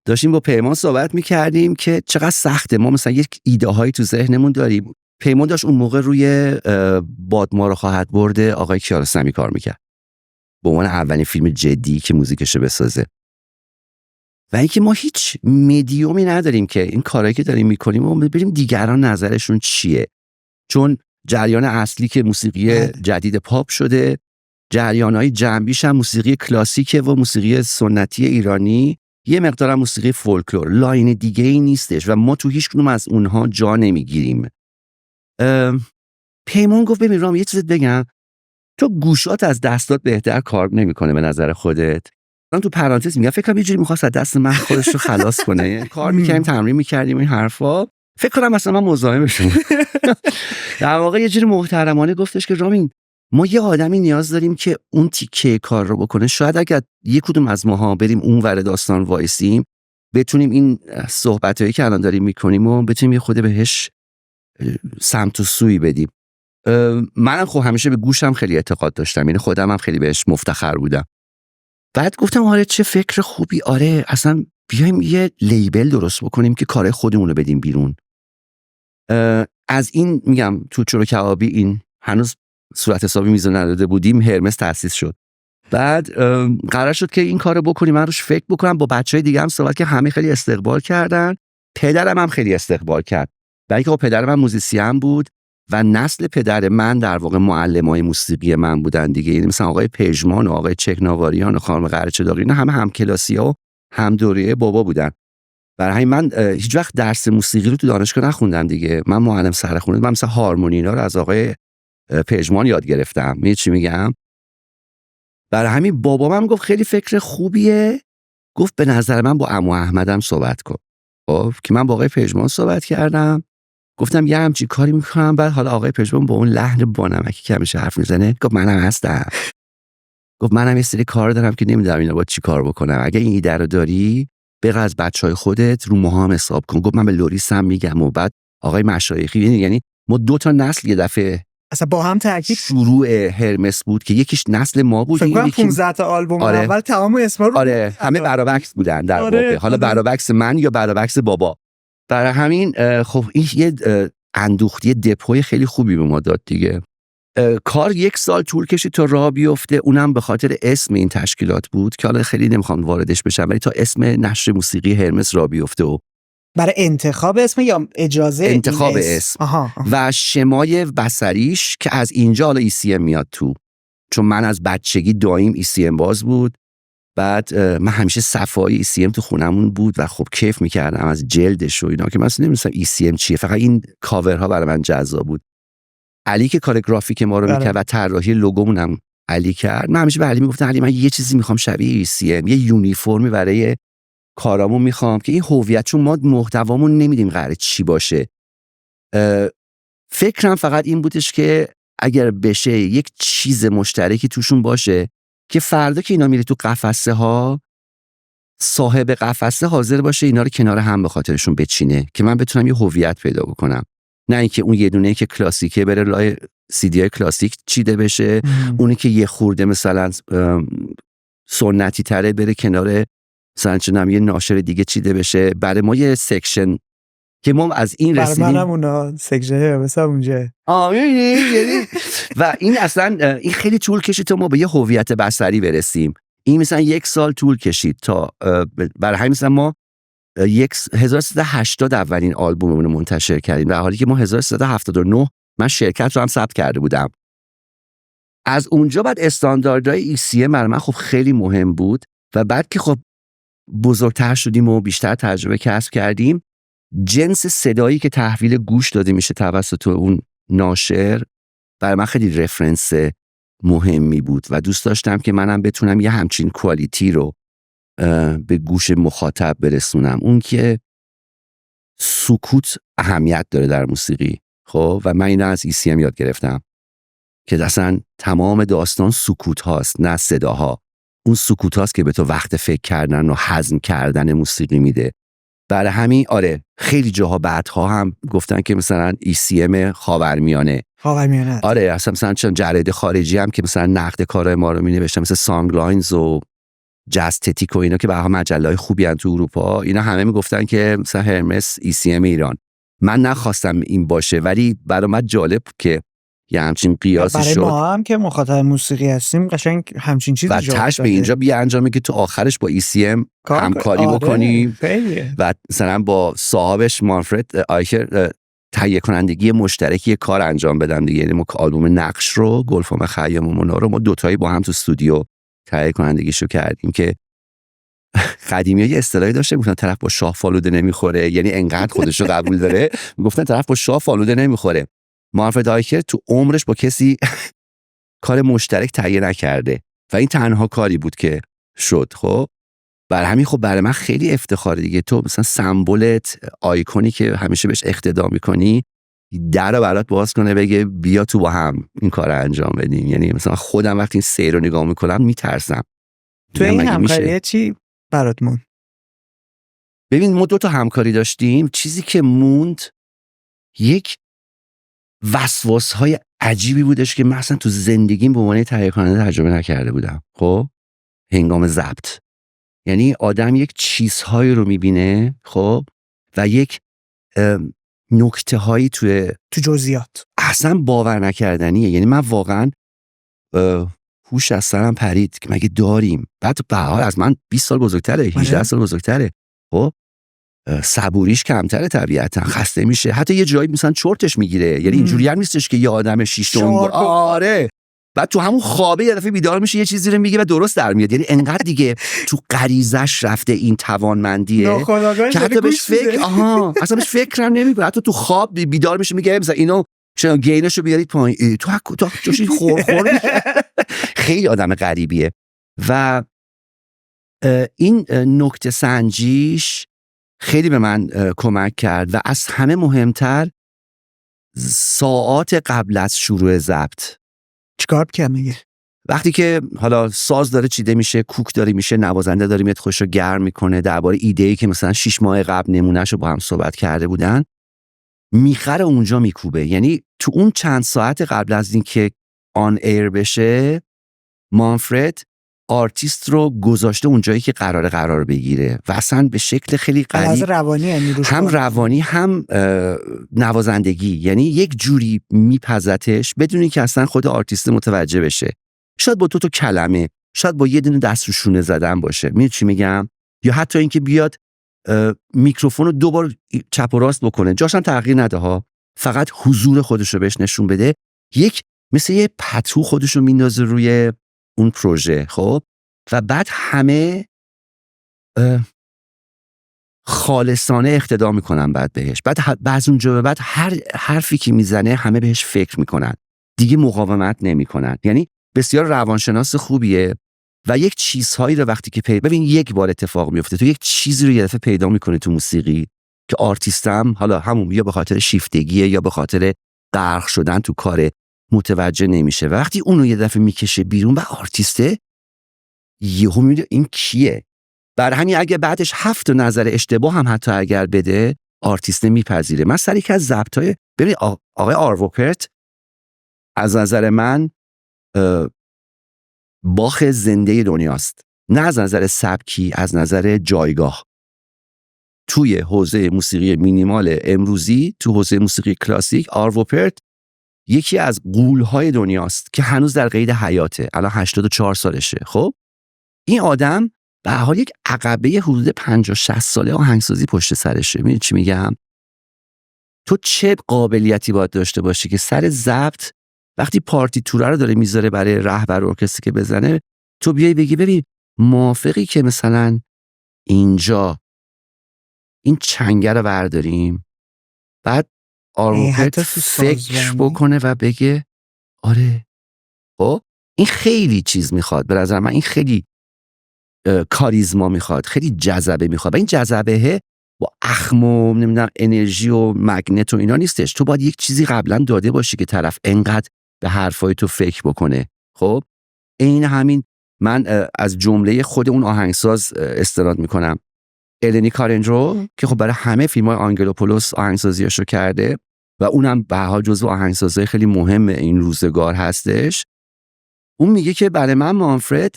داشتیم با پیمان صحبت میکردیم که چقدر سخته، ما مثلا یک ایده هایی تو ذهنمون داریم. پیمان داشت اون موقع روی بادما رو خواهد برده آقای کیارستمی کار میکرد به عنوان اولین فیلم جدی که موزیکشو بسازه، و اینکه ما هیچ مدیومی نداریم که این کارهایی که داریم میکنیم و ببینیم دیگران نظرشون چیه. چون جریان اصلی که موسیقی جدید پاپ شده، جریانهای جنبیش هم موسیقی کلاسیکه و موسیقی سنتی ایرانی، یه مقدار هم موسیقی فولکلور، لاین دیگه ای نیستش و ما تو هیچ کدوم از اونها جا نمیگیریم. پیمان گفت ببین رام یه چیز بگم، تو گوشات از دستات بهتر کار نمیکنه به نظر خودت. من تو پرانتز میگم فکر کنم یه جوری می‌خواست از دست من خودش رو خلاص کنه. کار می‌کردیم، تمرین می‌کردیم این حرفا، فکر کنم مثلا من مزاحمشون. در واقع یه جوری محترمانه گفتش که رامین ما یه آدمی نیاز داریم که اون تیکه کار رو بکنه. شاید اگر یک کدوم از ماها بریم اون ور داستان وایسیم، بتونیم این صحبتایی که الان داریم می‌کنیم و بتونیم یه خود بهش سمت و سوی بدیم. منم خب همیشه به گوشم خیلی اعتقاد داشتم، یعنی خودم هم خیلی بهش مفتخر بودم. بعد گفتم آره چه فکر خوبی، آره اصلا بیایم یه لیبل درست بکنیم که کار خودمون رو بدیم بیرون. از این میگم تو چلو کبابی این هنوز صورت حسابی میزون نداده بودیم، هرمس تأسیس شد. بعد قرار شد که این کارو بکنیم، من روش فکر بکنم. با بچهای دیگه هم صحبت که همه خیلی استقبال کردن، پدرم هم خیلی استقبال کرد. برای اینکه پدر من موزیسین بود و نسل پدر من در واقع معلمای موسیقی من بودن دیگه. یعنی مثلا آقای پژمان و آقای چکناواریان و خانم قرچه‌داغی، اینا همه همکلاسی‌ها و هم دوره بابا بودن. برای همین من هیچ وقت درس موسیقی رو تو دانشگاه نخوندم دیگه. من معلم سرخونه، من مثلا هارمونی اینا رو از آقای پژمان یاد گرفتم. می‌دونی چی میگم؟ برای همین بابام هم گفت خیلی فکر خوبیه. گفت به نظر من با عمو احمدم صحبت کن. خب که من با آقای پژمان صحبت کردم، گفتم یه همچین کاری میکنم. بعد حالا آقای پژمان با اون لحن بانمکی که همیشه حرف میزنه گفت منم هستم. گفت منم یه سری کار دارم که نمیدونم اینا باید چی کار بکنم، اگه این ایده رو داری بغیر از بچهای خودت رو موهام حساب کن. گفت من به لوریس هم میگم. و بعد آقای مشایخی، یعنی ما 2 تا نسل یه دفعه اصلا با هم ترکیب شروع هرمس بود که یکیش نسل ما بود، فکر کنم 15 تا آلبوم اول تمام اسما رو همه برابکس بودن در واقع. حالا برابکس من یا برابکس بابا. برای همین خب این یه اندوختی دپوی خیلی خوبی به ما داد دیگه. کار 1 سال طول کشید تا راه بیفته، اونم به خاطر اسم این تشکیلات بود که حالا خیلی نمیخوام واردش بشم، ولی تا اسم نشر موسیقی هرمس راه بیفته و برای انتخاب اسم یا اجازه انتخاب اسم. و شمای بصریش که از اینجا حالا ECM میاد تو، چون من از بچگی دایم ECM باز بود. بعد من همیشه صفای ECM تو خونمون بود و خب کیف میکردم از جلدش و اینا، که من اصلا نمی‌دونستم ECM چیه، فقط این کاورها برای من جذاب بود. علی که کار گرافیک ما رو میکرد و طراحی لوگومون هم علی کرد. من همیشه به علی میگفتم علی من یه چیزی میخوام شبیه ECM، یه یونیفرمی برای کارامون میخوام که این هویت، چون ما محتوامون نمیدیم قراره چی باشه. فکرم فقط این بودش که اگر بشه یک چیز مشترکی توشون باشه که فردا که اینا میره تو قفسه ها، صاحب قفسه حاضر باشه اینا رو کنار هم به خاطرشون بچینه که من بتونم یه هویت پیدا بکنم. نه اینکه اون یه دونه که کلاسیکه بره لای CD کلاسیک چیده بشه، اونی که یه خورده مثلا سنتی تره بره کنار مثلا چنم یه ناشر دیگه چیده بشه. برای ما یه سکشن که ما از این رسیدیم. برای منم اونا سکشن مثلا اونجا. یعنی و این اصلا این خیلی طول کشید تا ما به یه هویت بصری برسیم. این مثلا 1 سال طول کشید تا برای همین مثلا ما 1380 اولین آلبوممون رو منتشر کردیم، در حالی که ما 1379 من شرکت رو هم ثبت کرده بودم. از اونجا بعد استانداردهای ECM برای من خب خیلی مهم بود و بعد که خب بزرگتر شدیم و بیشتر تجربه کسب کردیم، جنس صدایی که تحویل گوش داده میشه توسط اون ناشر برای من خیلی رفرنس مهمی بود و دوست داشتم که منم بتونم یه همچین کوالیتی رو به گوش مخاطب برسونم. اون که سکوت اهمیت داره در موسیقی، خب، و من اینو از ECM یاد گرفتم که اصلا تمام داستان سکوت هاست نه صداها. اون سکوت هاست که به تو وقت فکر کردن و هضم کردن موسیقی میده. برای همین آره خیلی جاها بعدها هم گفتن که مثلا ECM خاورمیانه آره اصلا مثلا چون جراید خارجی هم که مثلا نقد کارهای ما رو مینوشتن مثل سانگ لاینز و جستتیک و اینا که به هر مجله‌های خوبی ان تو اروپا، اینا همه میگفتن که مثلا هرمس ECM ایران. من نخواستم این باشه ولی برای من جالب که یه همچین قیاسی شد. برای ما هم که مخاطب موسیقی هستیم قشنگ همچین چیزی و تش به اینجا بیانجامه که تو آخرش با ECM همکاری بکنی و مثلا با صاحبش مانفرد آیکر تهیه کنندگی مشترکی کار انجام بدم دیگه. یعنی ما آلبوم نقش رو گلفام خیام و مونا رو ما دوتایی با هم تو استودیو تهیه کنندگیشو کردیم که قدیمی‌ها یه اصطلاحی داشته گفتن طرف با شاه فالوده نمیخوره، یعنی انقدر خودش رو قبول داره میگفتن طرف با شاه فالوده نمیخوره. مانفرد آیکر تو عمرش با کسی کار مشترک تهیه نکرده و این تنها کاری بود که شد. خب برای همین خب برای من خیلی افتخاره دیگه. تو مثلا سمبولت آیکونی که همیشه بهش اقتدا میکنی در رو برات باز کنه بگه بیا تو با هم این کار رو انجام بدیم. یعنی مثلا خودم وقتی این سیر رو نگاه میکنم میترسم. تو این همکاریه چی برات موند؟ ببین ما 2 تا همکاری داشتیم. چیزی که موند یک وسواس‌های عجیبی بودش که من اصلا تو زندگیم به عنوان تهیه کننده تجربه نکرده بودم. خب هنگام ضبط یعنی آدم یک چیزهایی رو میبینه خب و یک نکته هایی تو جزئیات اصلا باور نکردنیه. یعنی من واقعا هوش از سرم پرید که مگه داریم. بعد به حال از من 20 سال بزرگتره، 18 سال بزرگتره، خب صبوریش کمتره، طبیعتا خسته میشه، حتی یه جایی مثلا چرتش میگیره. یعنی اینجوری هم نیستش که یه آدم 6 آره بعد تو همون خوابه یه دفعه بیدار میشه یه چیزی رو میگه و درست در میاد. یعنی انقدر دیگه تو غریزش رفته این توانمندیه که حتی بهش فکر اصلا بهش فکرم نمیکنه. حتی تو خواب بیدار میشه میگه مثلا اینو چرا گینشو بیارید پایین، تو جوشی خور خیلی آدم غریبیه. و این نکته سنجیش خیلی به من کمک کرد و از همه مهمتر ساعات قبل از شروع ضبط چیکار میگه؟ وقتی که حالا ساز داره چیده میشه، کوک داره میشه، نوازنده داره میاد خوشو گرم میکنه درباره ایده‌ای که مثلا 6 ماه قبل نمونهشو با هم صحبت کرده بودن، میخره اونجا میکوبه. یعنی تو اون چند ساعت قبل از این که آن ایر بشه مانفرد آرتیست رو گذاشته اونجایی که قرار بگیره و اصلا به شکل خیلی غریب روانی هم روانی هم نوازندگی. یعنی یک جوری میپزتش بدونی که اصلا خود آرتیست متوجه بشه. شاید با 2 تا کلمه، شاید با یه دونه دست رو شونه زدن باشه، میدونی چی میگم، یا حتی اینکه بیاد میکروفون رو 2 بار چپ و راست بکنه، جاش هم تغییر نده ها، فقط حضور خودش رو بهش نشون بده. یک مثل یه پتو خودش رو میندازه روی اون پروژه. خب و بعد همه خالصانه اقتدا میکنن بعد بهش. بعد اونجا به بعد هر حرفی که میزنه همه بهش فکر میکنن، دیگه مقاومت نمیکنن. یعنی بسیار روانشناس خوبیه و یک چیزهایی رو وقتی که ببین یک بار اتفاق میفته، تو یک چیزی رو یه دفعه پیدا میکنه تو موسیقی که آرتیستم حالا همون یا به خاطر شیفتگیه یا به خاطر غرق شدن تو کار متوجه نمیشه و وقتی اونو یه دفعه میکشه بیرون و آرتیسته یهو میگه این کیه. برای همین اگه بعدش 7 نظر اشتباه هم حتی اگر بده آرتیسته میپذیره. من سر یک از ضبط‌های ببین آقای آروپرت از نظر من باخ زنده دنیاست، نه از نظر سبکی، از نظر جایگاه. توی حوزه موسیقی مینیمال امروزی، تو حوزه موسیقی کلاسیک، آروپرت یکی از غول‌های دنیاست که هنوز در قید حیاته. الان 84 سالشه. خب این آدم به هر حال یک عقبه حدود 50-60 ساله آهنگسازی پشت سرشه. میدونی چی میگم؟ تو چه قابلیتی باید داشته باشی که سر ضبط وقتی پارتی توره رو داره میذاره برای رهبر ارکستر که بزنه، تو بیای بگی ببین موافقی که مثلا اینجا این چنگه رو برداریم، بعد آرموپت فکر بکنه و بگه آره خب این خیلی چیز میخواد. به نظر من این خیلی کاریزما میخواد، خیلی جذبه میخواد. و این جذبه با اخم و نمیدونم انرژی و مگنت و اینا نیستش. تو باید یک چیزی قبلا داده باشی که طرف انقدر به حرفای تو فکر بکنه. خب این همین من از جمله خود اون آهنگساز استناد میکنم، النی کارنجرو که خب برای همه فیلم‌های آنگلوپولوس آهنگسازیاشو کرده و اونم به هر حال جزو آهنگسازهای خیلی مهم این روزگار هستش. اون میگه که برای من مانفرد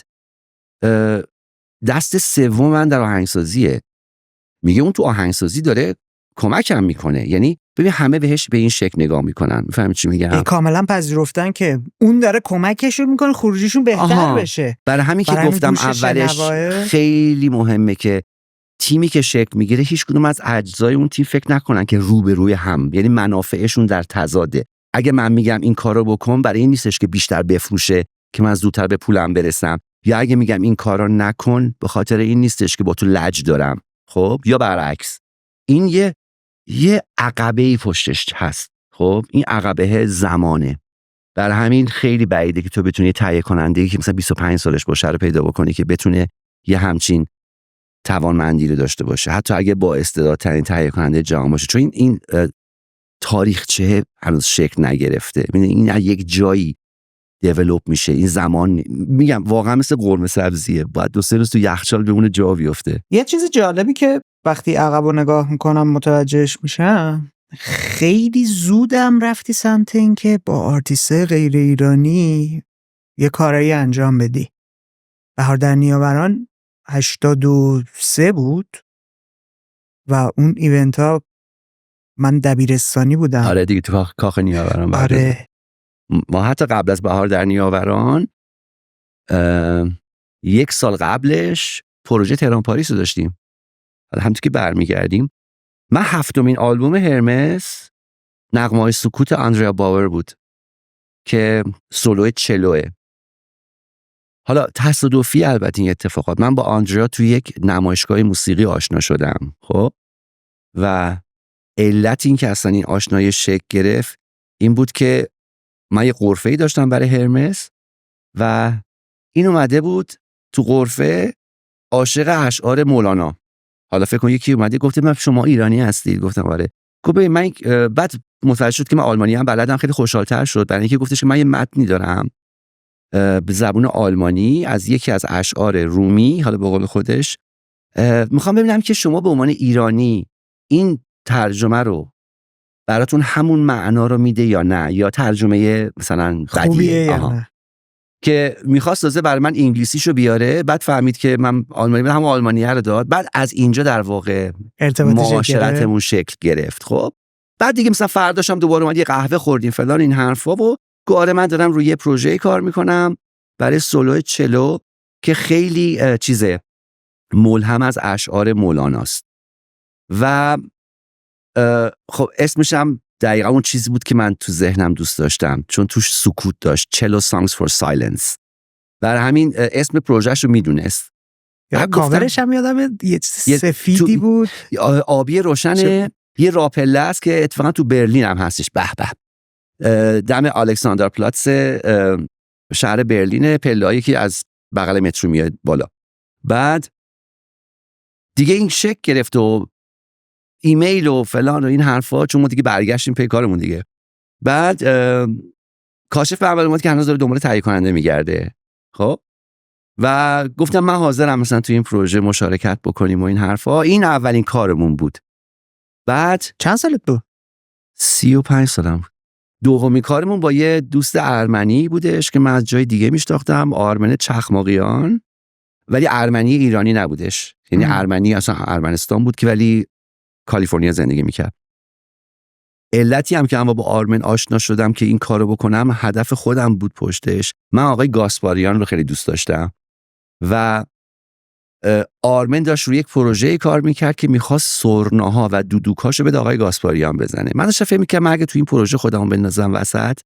دست سوم من در آهنگسازیه. میگه اون تو آهنگسازی داره کمکم میکنه. یعنی ببین همه بهش به این شکل نگاه میکنن. میفهمی چی میگم؟ کاملا پذیرفتن که اون داره کمکشون میکنه خروجیشون بهتر بشه. برای همین که گفتم اولش خیلی مهمه که تیمی که شکل میگیره هیچ کدوم از اجزای اون تیم فکر نکنن که روبروی هم، یعنی منافعشون در تضاده. اگه من میگم این کارو بکن برای این نیستش که بیشتر بفروشه که من زودتر به پولم برسم، یا اگه میگم این کارو نکن به خاطر این نیستش که با تو لج دارم. خب یا برعکس، این یه عقبه‌ای پشتش هست. خب این عقبه زمانه. برای همین خیلی بعیده که تو بتونی تهیه کننده‌ای که مثلا 25 سالش باشه رو پیدا بکنی که بتونه یه همچین توانمندی رو داشته باشه، حتی اگه با استعدادترین تهیه کننده جهان باشه. چون این تاریخچه هنوز شکل نگرفته. این از یک جایی دیولپ میشه. این زمان میگم واقعا مثل قرمه سبزیه، باید 2-3 روز تو یخچال بمونه جا بیفته. یه چیز جالبی که وقتی عقبو نگاه میکنم متوجهش میشم، خیلی زودم رفتی سمت این که با آرتیست غیر ایرانی یه کارایی انجام بدی. بهار در نیاوران 83 بود و اون ایونت ها من دبیرستانی بودم. آره دیگه تو کاخ نیاوران. آره ما حتی قبل از بهار در نیاوران 1 سال قبلش پروژه تهران پاریس رو داشتیم. همونطور که برمیگردیم من 7مین آلبوم هرمس نغمه‌های سکوت آندریا باور بود که سولو چلوه. حالا تصادفی البته این اتفاقات، من با آندریا توی یک نمایشگاه موسیقی آشنا شدم. خب و علت این که اصلا این آشنایی شکل گرفت این بود که من یه غرفه‌ای داشتم برای هرمس و این اومده بود تو غرفه عاشق اشعار مولانا. حالا فکر کن یکی اومده گفته من شما ایرانی هستید؟ گفتم آره. گفت من بعد متوجه شد که من آلمانی هم بلدم. خیلی خوشحال‌تر شد برای اینکه گفتش که من یه متنی دارم به زبان آلمانی از یکی از اشعار رومی، حالا به قول خودش میخوام ببینم که شما به عنوان ایرانی این ترجمه رو براتون همون معنا رو میده یا نه، یا ترجمه مثلا بدیه. که میخواست تازه برای من انگلیسیشو بیاره، بعد فهمید که من آلمانی بدم، همون آلمانیه رو داد. بعد از اینجا در واقع معاشرتمون شکل گرفت. خب بعد دیگه مثلا فرداشم دوباره اومد یه قهوه خوردیم فلان این حرفا و گفت من دارم روی یه پروژه کار میکنم برای سولو چلو که خیلی چیزه ملهم از اشعار مولاناست و خب اسمش هم دقیقا اون چیزی بود که من تو ذهنم دوست داشتم چون توش سکوت داشت. چلو سانگز فور سایلنس. برای همین اسم پروژهش رو میدونست. کاورش هم یادم یه سفیدی بود آبی روشنه، یه راپله است که اتفاقا تو برلین هم هستش. به به دم الکساندر پلاتس شهر برلین، پله‌ای که از بغل مترو میاد بالا. بعد دیگه این شکل گرفت و ایمیل و فلان و این حرفا، چون ما دیگه برگشتیم پی کارمون دیگه. بعد کاشف اول اومد که هنوز داره دنبال تهیه کننده میگرده. خب و گفتم من حاضرم مثلا تو این پروژه مشارکت بکنیم و این حرفا. این اولین کارمون بود. بعد چند سالت بود؟ 35 سالم بود. دومی کارمون با یه دوست ارمنی بودش که من از جای دیگه میشناختم، آرمن چخماقیان، ولی ارمنی ایرانی نبودش. یعنی ارمنی اصلا ارمنستان بود که ولی کالیفرنیا زندگی میکرد. علتی هم که من با آرمن آشنا شدم که این کارو بکنم هدف خودم بود پشتش. من آقای گاسپاریان رو خیلی دوست داشتم و آرمن داشت روی یک پروژه کار میکرد که میخواست سرناها و دودوکاشو به آقای گاسپاریان بزنه. من داشتم فکر میکردم اگه تو این پروژه خودمو بندازم وسط،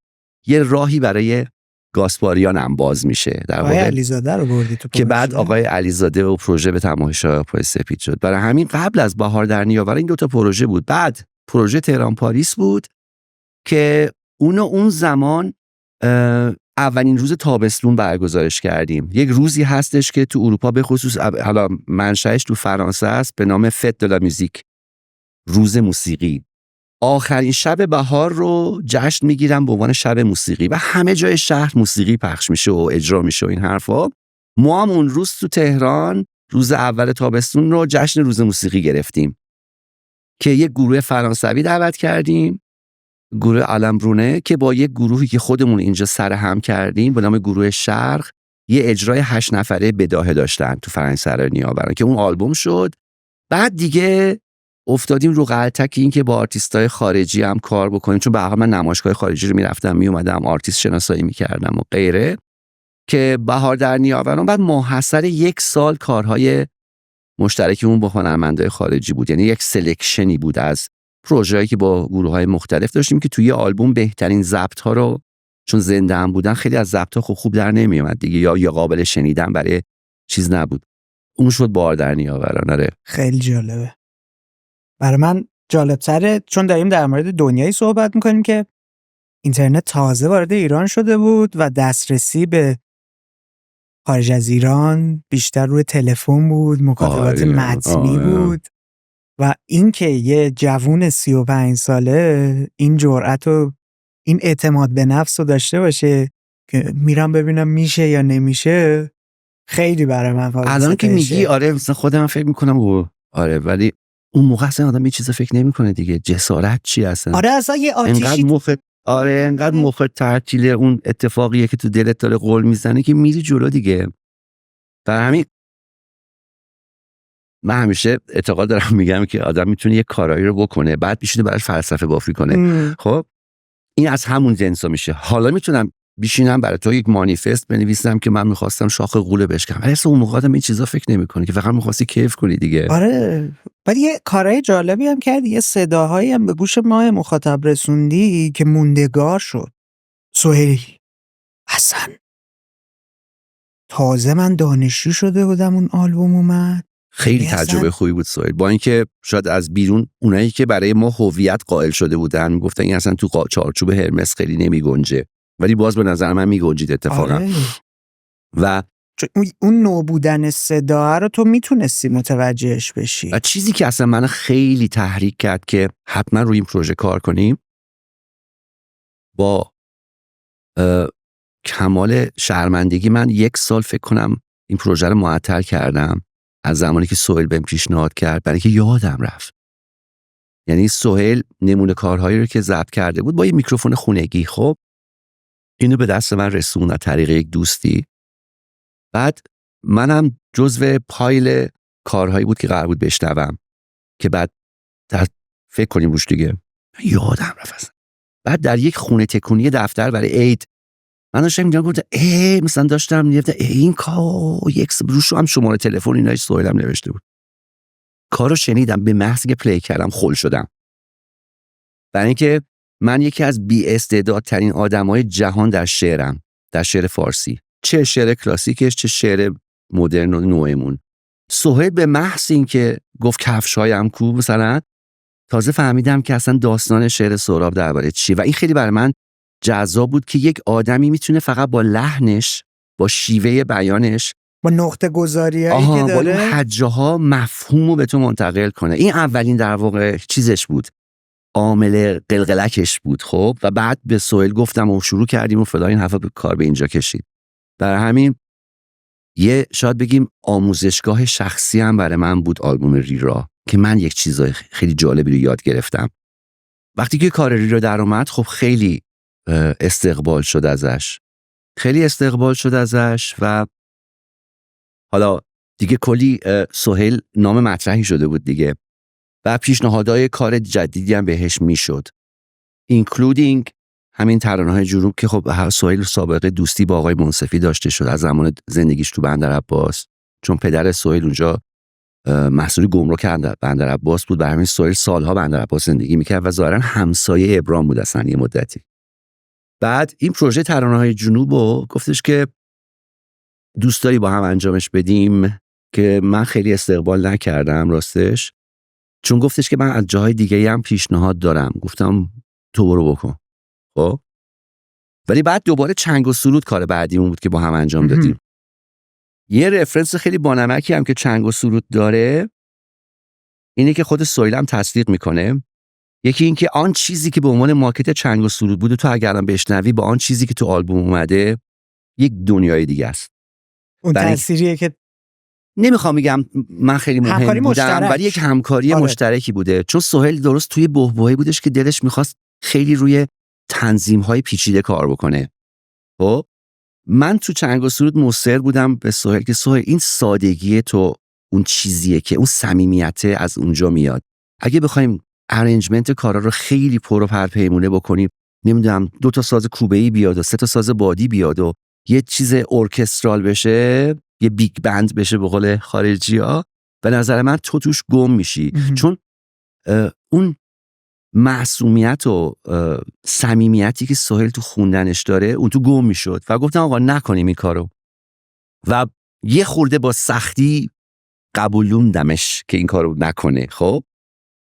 یه راهی برای گاسپاریان هم باز میشه در آقای واقع علیزاده رو بردی تو که بعد آقای علیزاده و پروژه به تماشای پای سپید شد. برای همین قبل از بهار در نیاور این 2 پروژه بود. بعد پروژه تهران پاریس بود که اون زمان اولین روز تابستون برگزارش کردیم. یک روزی هستش که تو اروپا به خصوص حالا منشأش تو فرانسه است به نام فت دو لا موزیک، روز موسیقی. آخرین شب بهار رو جشن میگیرن به عنوان شب موسیقی و همه جای شهر موسیقی پخش میشه و اجرا میشه و این حرفا. ما هم اون روز تو تهران روز اول تابستون رو جشن روز موسیقی گرفتیم که یک گروه فرانسوی دعوت کردیم، گروه آلمبرونه، که با یک گروهی که خودمون اینجا سرهم کردیم به نام گروه شرق یه اجرای 8 نفره بداهه داشتن تو فرنگسرای نیاوران که اون آلبوم شد. بعد دیگه افتادیم رو غلطک این که با آرتیستای خارجی هم کار بکنیم، چون به هر حال من نمایشگاه خارجی رو میرفتم میومدم آرتیست شناسایی میکردم و غیره، که بهار در نیاوران بعد محصل 1 سال کارهای مشترکمون با هنرمندای خارجی بود. یعنی یک سلکشنی بود از پروژه‌ای که با گروه‌های مختلف داشتیم که توی آلبوم بهترین ضبط‌ها رو، چون زنده هم بودن خیلی از ضبط‌ها خوب در نمیومد دیگه یا قابل شنیدن برای چیز نبود. اون شد بهار در نیاوران. آره خیلی جالبه. برای من جالب‌تره چون داریم در مورد دنیایی صحبت می‌کنیم که اینترنت تازه وارد ایران شده بود و دسترسی به خارج از ایران بیشتر روی تلفن بود، مکاتبات متنی بود و اینکه یه جوون 35 ساله این جرأت و این اعتماد به نفس رو داشته باشه که میرم ببینم میشه یا نمیشه، خیلی برای من الان که میگی آره مثلا خودم فکر میکنم آره، ولی اون موقع اصلا آدم یه چیزا فکر نمیکنه دیگه. جسارت چی اصلا؟ آره اصلا یه آتیشی انقدر مخ تعطیل اون اتفاقیه که تو دلت داره قول میزنه که میری جلو دیگه. برای همین من همیشه اعتقاد دارم میگم که آدم میتونه یه کارایی رو بکنه بعد بشینه براش فلسفه بافی کنه. خب این از همون جنسا میشه. حالا میتونم بشینم برای تو یک مانیفست بنویسم که من میخواستم شاخ غوله بشکنم، ولی اصلا اون موقع آدم این چیزا فکر نمیکنه که فقط میخواستی کیف کنی دیگه. آره بعد یه کارهای جالبی هم کردی، یه صداهایی هم به گوش ما مخاطب رسوندی که موندگار شد. سهیل اصلا تازه من دانشجو شده بودم اون آلبوم اومد، خیلی تجربه خوبی بود سهیل. با اینکه شاید از بیرون اونایی که برای ما هویت قائل شده بودن میگفتن این اصلا تو چارچوب هرمس خیلی نمیگنجه، ولی باز به نظر من میگنجید اتفاقا. آره. و اون نو بودن صدا رو تو میتونستی متوجهش بشی. و چیزی که اصلا من خیلی تحریک کرد که حتما روی این پروژه کار کنیم، با کمال شرمندگی من 1 سال فکر کنم این پروژه رو معطل کردم از زمانی که سهیل بهم پیشنهاد کرد، برای اینکه یادم رفت. یعنی سهیل نمونه کارهایی رو که ضبط کرده بود با یه میکروفون خونگی، خب اینو به دست من رسوند از طریق یک دوستی. بعد منم جزو پایل کارهایی بود که قرار بود بشنوم که بعد فکر کنیم روش دیگه یادم رفت. بعد در یک خونه تکونی دفتر برای عید من داشتم اینجا گفتم مثلا داشتم این کار یک روش هم شماره تلفن ایناش سهیلم نوشته بود. کارو شنیدم به محض که پلی کردم خل شدم، برای اینکه من یکی از بی استعدادترین آدمای جهان در شعرم، در شعر فارسی، چه شعر کلاسیکش چه شعر مدرن و نوعمون. سهیل به محض این که گفت کفشایم کو مثلا، تازه فهمیدم که اصلا داستان شعر سهراب درباره چیه و این خیلی برای من جذاب بود که یک آدمی میتونه فقط با لحنش، با شیوه بیانش، با نقطه گذاریایی که داره، با این حجاها مفهومو به تو منتقل کنه. این اولین در واقع چیزش بود، عامل قلقلکش بود. خب و بعد به سهیل گفتم و شروع کردیم و فلان، این حرفا به کار به اینجا کشید. برای همین یه شاید بگیم آموزشگاه شخصی هم برای من بود آلبوم ریرا، که من یک چیزای خیلی جالبی رو یاد گرفتم. وقتی که کار ریرا در اومد خب خیلی استقبال شد ازش و حالا دیگه کلی سهیل نام مطرحی شده بود دیگه و پیشنهادهای کار جدیدی هم بهش میشد، اینکلودینگ همین ترانه‌های جنوب که خب سهیل سابقه دوستی با آقای منصفی داشته شد از زمان زندگیش تو بندرعباس، چون پدر سهیل اونجا مسئول گمرک بندرعباس بود. برای همین سهیل سالها بندرعباس زندگی میکرد و ظاهرا همسایه ابرام بود اصلا یه مدتی. بعد این پروژه ترانه‌های جنوبو گفتش که دوست داری با هم انجامش بدیم، که من خیلی استقبال نکردم راستش، چون گفتش که من از جاهای دیگه هم پیشنهاد دارم. گفتم تو برو بکن. خب ولی بعد دوباره چنگ و سرود کار بعدیمون بود که با هم انجام دادیم. یه رفرنس خیلی بانمکی هم که چنگ و سرود داره اینه که خود سهیل هم تصدیق میکنه. یکی این که آن چیزی که به عنوان ماکت چنگ و سرود بوده تو اگر الان بشنوی با آن چیزی که تو آلبوم اومده یک دنیای دیگه است. اون تأثیریه که نمیخوام بگم من خیلی مهم بودم، ولی یک همکاری مشترکی بوده، چون سهیل درست توی بحبوحی بودش که دلش میخواست خیلی روی تنظیم‌های پیچیده کار بکنه. خب من تو چنگ و سرود مصر بودم به سهیل که سهیل این سادگی تو اون چیزیه که اون صمیمیت از اونجا میاد. اگه بخوایم ارنجمنت کارا رو خیلی پر و پرپیمونه بکنیم، نمیدونم 2 تا ساز کوبه‌ای بیاد و 3 تا ساز بادی بیاد و یه چیز ارکسترال بشه، یه بیگ بند بشه به قول خارجی‌ها، به نظر من تو توش گم میشی. چون اون معصومیت و صمیمیتی که سهیل تو خوندنش داره اون تو گم میشد و گفتم آقا نکنیم این کارو. و یه خورده با سختی قبولوندمش که این کارو نکنه. خب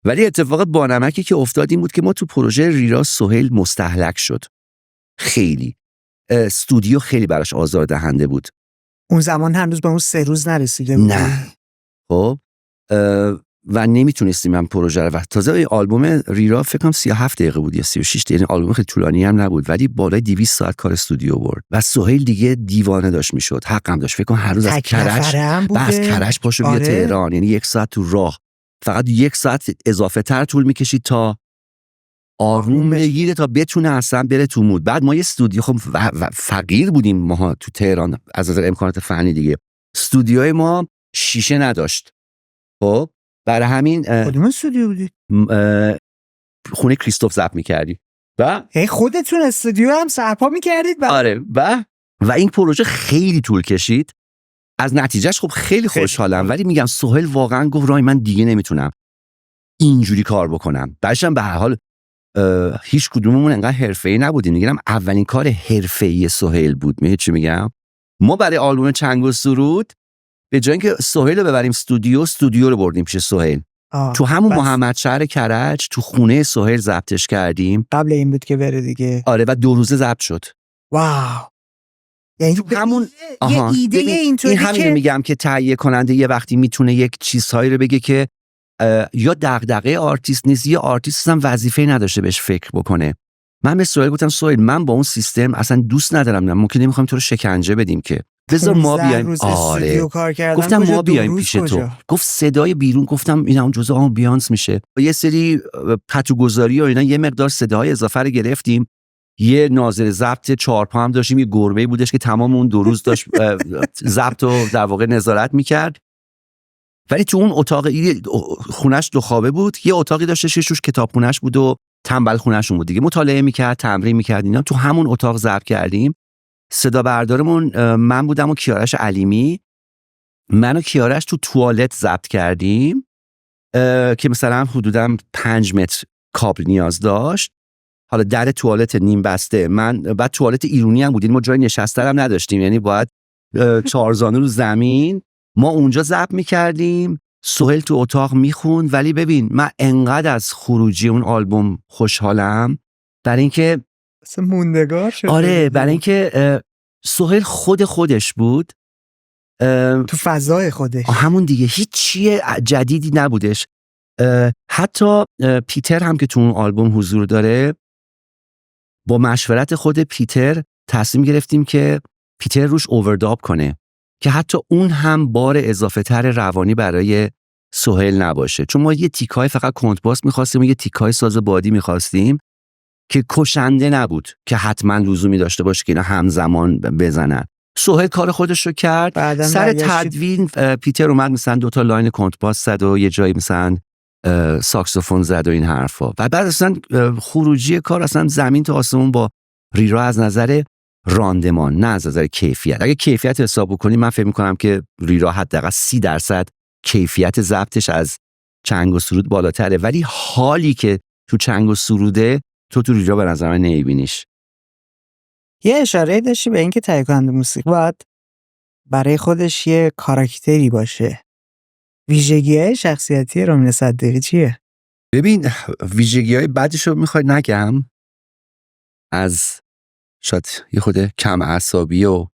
ولی اتفاق بانمکی که افتاد این بود که ما تو پروژه ریرا سهیل مستهلک شد. خیلی استودیو خیلی براش آزاردهنده بود. اون زمان هنوز به اون 3 روز نرسیده بود. نه. خب و نمیتونستیم من پروژه رو تازه آلبوم ریرا فکر کنم 37 دقیقه بود یا 36 دقیقه، یعنی آلبوم خیلی طولانی هم نبود، ولی بالای 200 ساعت کار استودیو برد و سهیل دیگه دیوانه داشت میشد. حقم داشت. فکر کنم هر روز از کرج پاشو بیا تهران، یعنی 1 ساعت تو راه، فقط 1 ساعت اضافه تر طول میکشید تا آروم بگیره تا بتونه اصلا بره تو مود. بعد ما یه استودیو خب فقیر بودیم ما تو تهران از نظر امکانات فنی دیگه، استودیوی ما شیشه نداشت. خب برای همین کدوم استودیو بودی؟ خونه کریستوف ضبط می‌کردیم و خودتون استودیو هم سرپا می‌کردید؟ آره. و این پروژه خیلی طول کشید. از نتیجهش خب خیلی خوشحالم، ولی میگم سهیل واقعا گفت رای من دیگه نمیتونم اینجوری کار بکنم. بعدشم به هر حال هیچ کدوممون انقدر حرفه‌ای نبودیم. میگم اولین کار حرفه‌ای سهیل بود. میگه چی میگم؟ ما برای آلبوم چنگ و سرود به جای اینکه سهیل رو ببریم استودیو رو بردیم پیش سهیل. تو همون محمدشهر کرج تو خونه سهیل ضبطش کردیم. قبل این بود که بره دیگه. آره و 2 روزه ضبط شد. واو. یعنی همون یه ایده اینطوری این همین میگم که تهیه کننده یه وقتی میتونه یک چیزهایی رو بگه که یا دغدغه آرتیست نیست یا آرتیست هم وظیفه‌ای نداشته بهش فکر بکنه. من به سهیل گفتم سهیل من با اون سیستم اصلا دوست ندارم، ممکنه نمیخوام تو رو شکنجه بدیم که بذار ما بیایم. آره گفتم ما بیایم پیش تو. گفت صدای بیرون. گفتم اینا اون جزء آمبیانس میشه. یه سری پتوگذاری و اینا یه مقدار صداهای اضافه رو گرفتیم. یه ناظر ضبط 4 پا هم داشتیم، یه گربه‌ای بودش که تمام اون 2 روز داشت ضبط و در واقع نظارت میکرد. ولی تو اون اتاق خونش 2 خوابه بود، یه اتاقی داشتش روش کتابخونه‌اش بود و تنبل خونه‌شون بود دیگه. مطالعه میکرد، تمرین میکرد اینا. تو همون اتاق ضبط کردیم. صدا بردارمون من بودم و کیارش علیمی. من و کیارش تو توالت ضبط کردیم که مثلا حدوداً 5 متر کابل نیاز داشت. حالا در توالت نیم بسته. بعد توالت ایرونی هم بود، ما جای نشستن هم نداشتیم، یعنی باید 4 زانو رو زمین. ما اونجا ضبط میکردیم، سهیل تو اتاق میخوند. ولی ببین من انقدر از خروجی اون آلبوم خوشحالم برای اینکه موندگار شد. آره برای اینکه سهیل خودش بود تو فضای خودش، همون دیگه، هیچ چیه جدیدی نبودش. حتی پیتر هم که تو اون آلبوم حضور داره، با مشورت خود پیتر تصمیم گرفتیم که پیتر روش اوورداب کنه که حتی اون هم بار اضافه تر روانی برای سهیل نباشه، چون ما یه تیکای فقط کنترباس می‌خواستیم و یه تیکای ساز بادی می‌خواستیم که کشنده نبود که حتما لزومی داشته باشه که اینا همزمان بزنن. سهیل کار خودش رو کرد. سر تدوین پیتر اومد مثلا 2 تا لاین کنترباس زد و یه جایی مثلا ساکسوفون زد و این حرفا. و بعد اصلا خروجی کار اصلا زمین تا آسمون با ریرا از نظر راندمان، نه از نظر کیفیت. اگه کیفیت حساب بکنیم من فکر می‌کنم که ریرا حداقل 30% کیفیت ضبطش از چنگ و سرود بالاتره، ولی حالی که تو چنگ و سروده تو ریرا به نظر من نمی‌بینیش. یه اشاره داشتی به اینکه تهیه کننده موسیقی باید برای خودش یه کاراکتری باشه. ویژگی‌های شخصیتی رامین صدیقی چیه؟ ببین ویژگی‌های بعدش رو میخوای نگم، از شاید یه خود کم اعصابی و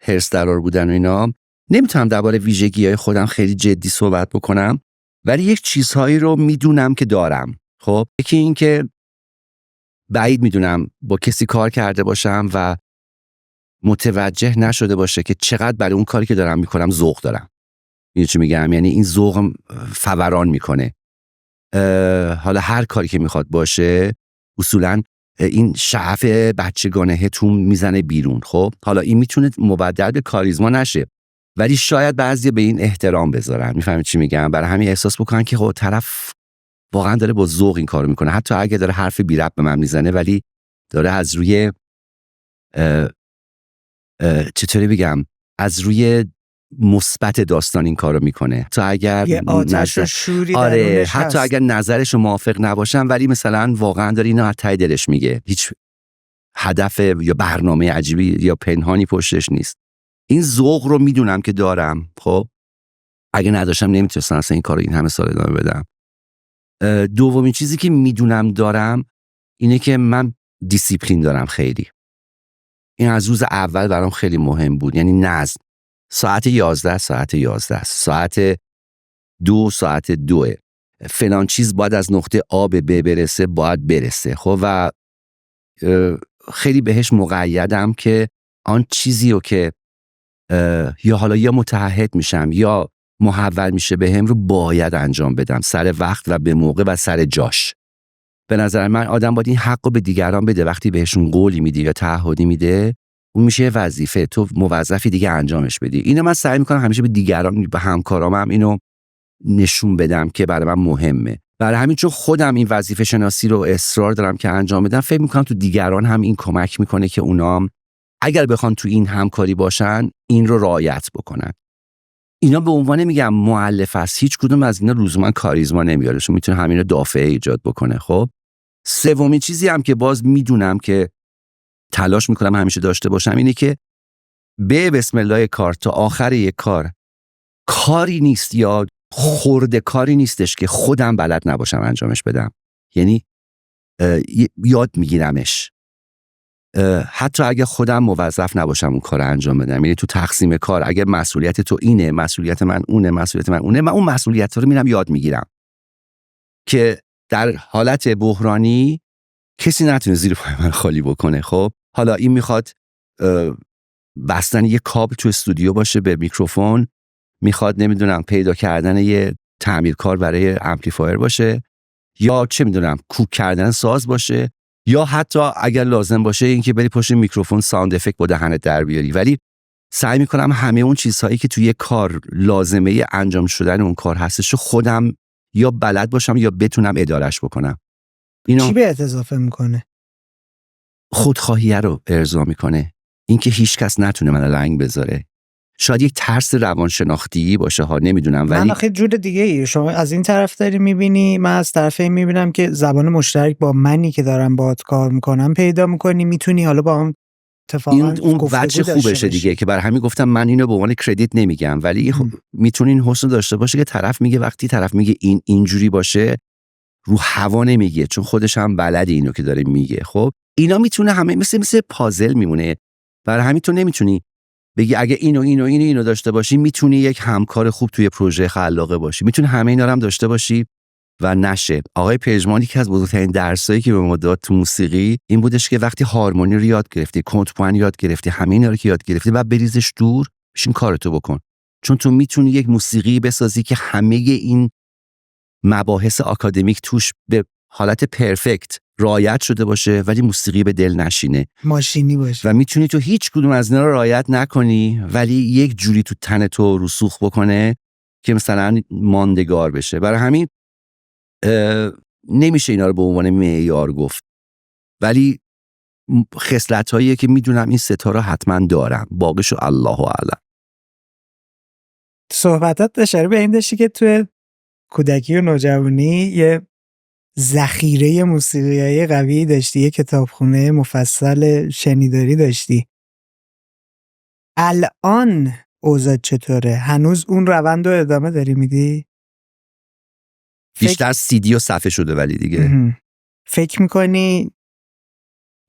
هرس درار بودن و اینا، نمیتونم درباره ویژگی‌های خودم خیلی جدی صحبت بکنم، ولی یک چیزهایی رو میدونم که دارم. خب یکی این که بعید میدونم با کسی کار کرده باشم و متوجه نشده باشه که چقدر برای اون کاری که دارم میکنم ذوق دارم. میدونی چی میگم؟ یعنی این ذوقم فوران میکنه. حالا هر کاری که میخواد باشه اصولاً این شعف بچگانه تو میزنه بیرون. خب حالا این میتونه مبدل به کاریزما نشه، ولی شاید بعضی به این احترام بذارن. میفهمید چی میگم؟ برای همین احساس بکنن که خب طرف واقعا داره با ذوق این کارو میکنه، حتی اگه داره حرف بی ربط به من میزنه ولی داره از روی چطوری بگم، از روی مثبت داستان این کارو میکنه. تا اگر یه آتش و شوری آره حتی هست. اگر نظرش موافق نباشم ولی مثلا واقعا داره اینو از ته دلش میگه، هیچ هدف یا برنامه عجیبی یا پنهانی پشتش نیست. این ذوق رو میدونم که دارم. خب اگه نداشتم نمیتونستم اصلا این کارو این همه سال ادامه بدم. دومین چیزی که میدونم دارم اینه که من دیسیپلین دارم خیلی. این از روز اول برام خیلی مهم بود. یعنی نظم. ساعت 11 ساعت 11 ساعت 2 ساعت 2 فلان چیز باید از نقطه آ به ب برسه، باید برسه. خب و خیلی بهش مقیدم که آن چیزی رو که یا حالا یا متعهد میشم یا محول میشه بهم رو باید انجام بدم سر وقت و به موقع و سر جاش. به نظر من آدم باید این حق رو به دیگران بده. وقتی بهشون قولی میدی یا تعهدی میده اون میشه وظیفه، تو موظفی دیگه انجامش بدی. اینو من سعی میکنم همیشه به دیگران، به همکارام هم اینو نشون بدم که برای من مهمه. برای همین چون خودم این وظیفه شناسی رو اصرار دارم که انجام بدم، فکر میکنم تو دیگران هم این کمک میکنه که اونام اگر بخوان تو این همکاری باشن این رو رعایت بکنن. اینا به عنوان میگم مؤلف است، هیچ کدوم از اینا لزوما کاریزما نمیاره، چون میتونه همین رو دافعه ایجاد بکنه. خب سومین چیزی هم که باز میدونم که تلاش میکنم همیشه داشته باشم اینه که به بسم الله کار تا آخر یک کاری نیست یا خورده کاری نیستش که خودم بلد نباشم انجامش بدم. یعنی یاد میگیرمش حتی اگه خودم موظف نباشم اون کار انجام بدم. یعنی تو تقسیم کار اگه مسئولیت تو اینه، مسئولیت من اونه، مسئولیت من اونه، من اون مسئولیت رو میرم یاد میگیرم که در حالت بحرانی کسی نتونه زیر پای من خالی بکنه. خب حالا این میخواد بستن یه کابل تو استودیو باشه به میکروفون، میخواد نمیدونم پیدا کردن یه تعمیرکار برای امپلیفایر باشه، یا چه میدونم کوک کردن ساز باشه، یا حتی اگر لازم باشه اینکه بری پشت میکروفون ساوند افکت با دهنت در بیاری. ولی سعی میکنم همه اون چیزهایی که توی کار لازمه انجام شدن اون کار هستش خودم یا بلد باشم یا بتونم ادارش بکنم. اینو چی بهت اضافه میکنه؟ خودخواهیه رو ارضا میکنه، اینکه هیچ کس نتونه من لنگ بذاره. شاید یک ترس روانشناختی باشه ها، نمیدونم، ولی من آخه جور دیگه ای. شما از این طرف داری میبینی، من از طرف این میبینم که زبان مشترک با منی که دارم باهات کار میکنم پیدا میکنی، میتونی حالا با هم اتفاقا اون وجه خوبشه دیگه که برای همین گفتم من اینو به عنوان کردیت نمیگم، ولی میتونی این حسن داشته باشه که طرف میگه وقتی طرف میگه این اینجوری باشه رو هوا نمیگه، چون خودش هم بلد اینو که داره میگه. خب اینا میتونه همه مثل پازل میمونه. برای همین تو نمیتونی بگی اگه اینو داشته باشی میتونی یک همکار خوب توی پروژه خلاقه باشی، میتونی همه اینا رو هم داشته باشی و نشه. آقای پژمان یکی از بزرگترین درسایی که به ما داد تو موسیقی این بودش که وقتی هارمونی رو یاد گرفتی، کنترپوان یاد گرفتی، همه اینا رو که یاد گرفتی و بریزش دور، بشین کارتو بکن. چون تو میتونی یک موسیقی بسازی که همه این مباحث آکادمیک توش به حالت پرفکت رعایت شده باشه ولی موسیقی به دل نشینه، ماشینی باشه. و میتونی تو هیچ کدوم از اینا رو رعایت نکنی ولی یک جوری تو تن تو رسوخ بکنه که مثلا ماندگار بشه. برای همین نمیشه اینا رو به عنوان معیار گفت، ولی خصلت‌هایی که میدونم این سه تا رو حتما دارم، باقیشو الله اعلم. صحبتات اشاره به این داشتی که تو کودکی و نوجوانی یه ذخیره موسیقیایی قوی داشتی، یه کتابخونه مفصل شنیداری داشتی. الان اوضاع چطوره؟ هنوز اون روند رو ادامه داری میدی؟ بیشتر CD و صفحه شده ولی دیگه. فکر میکنی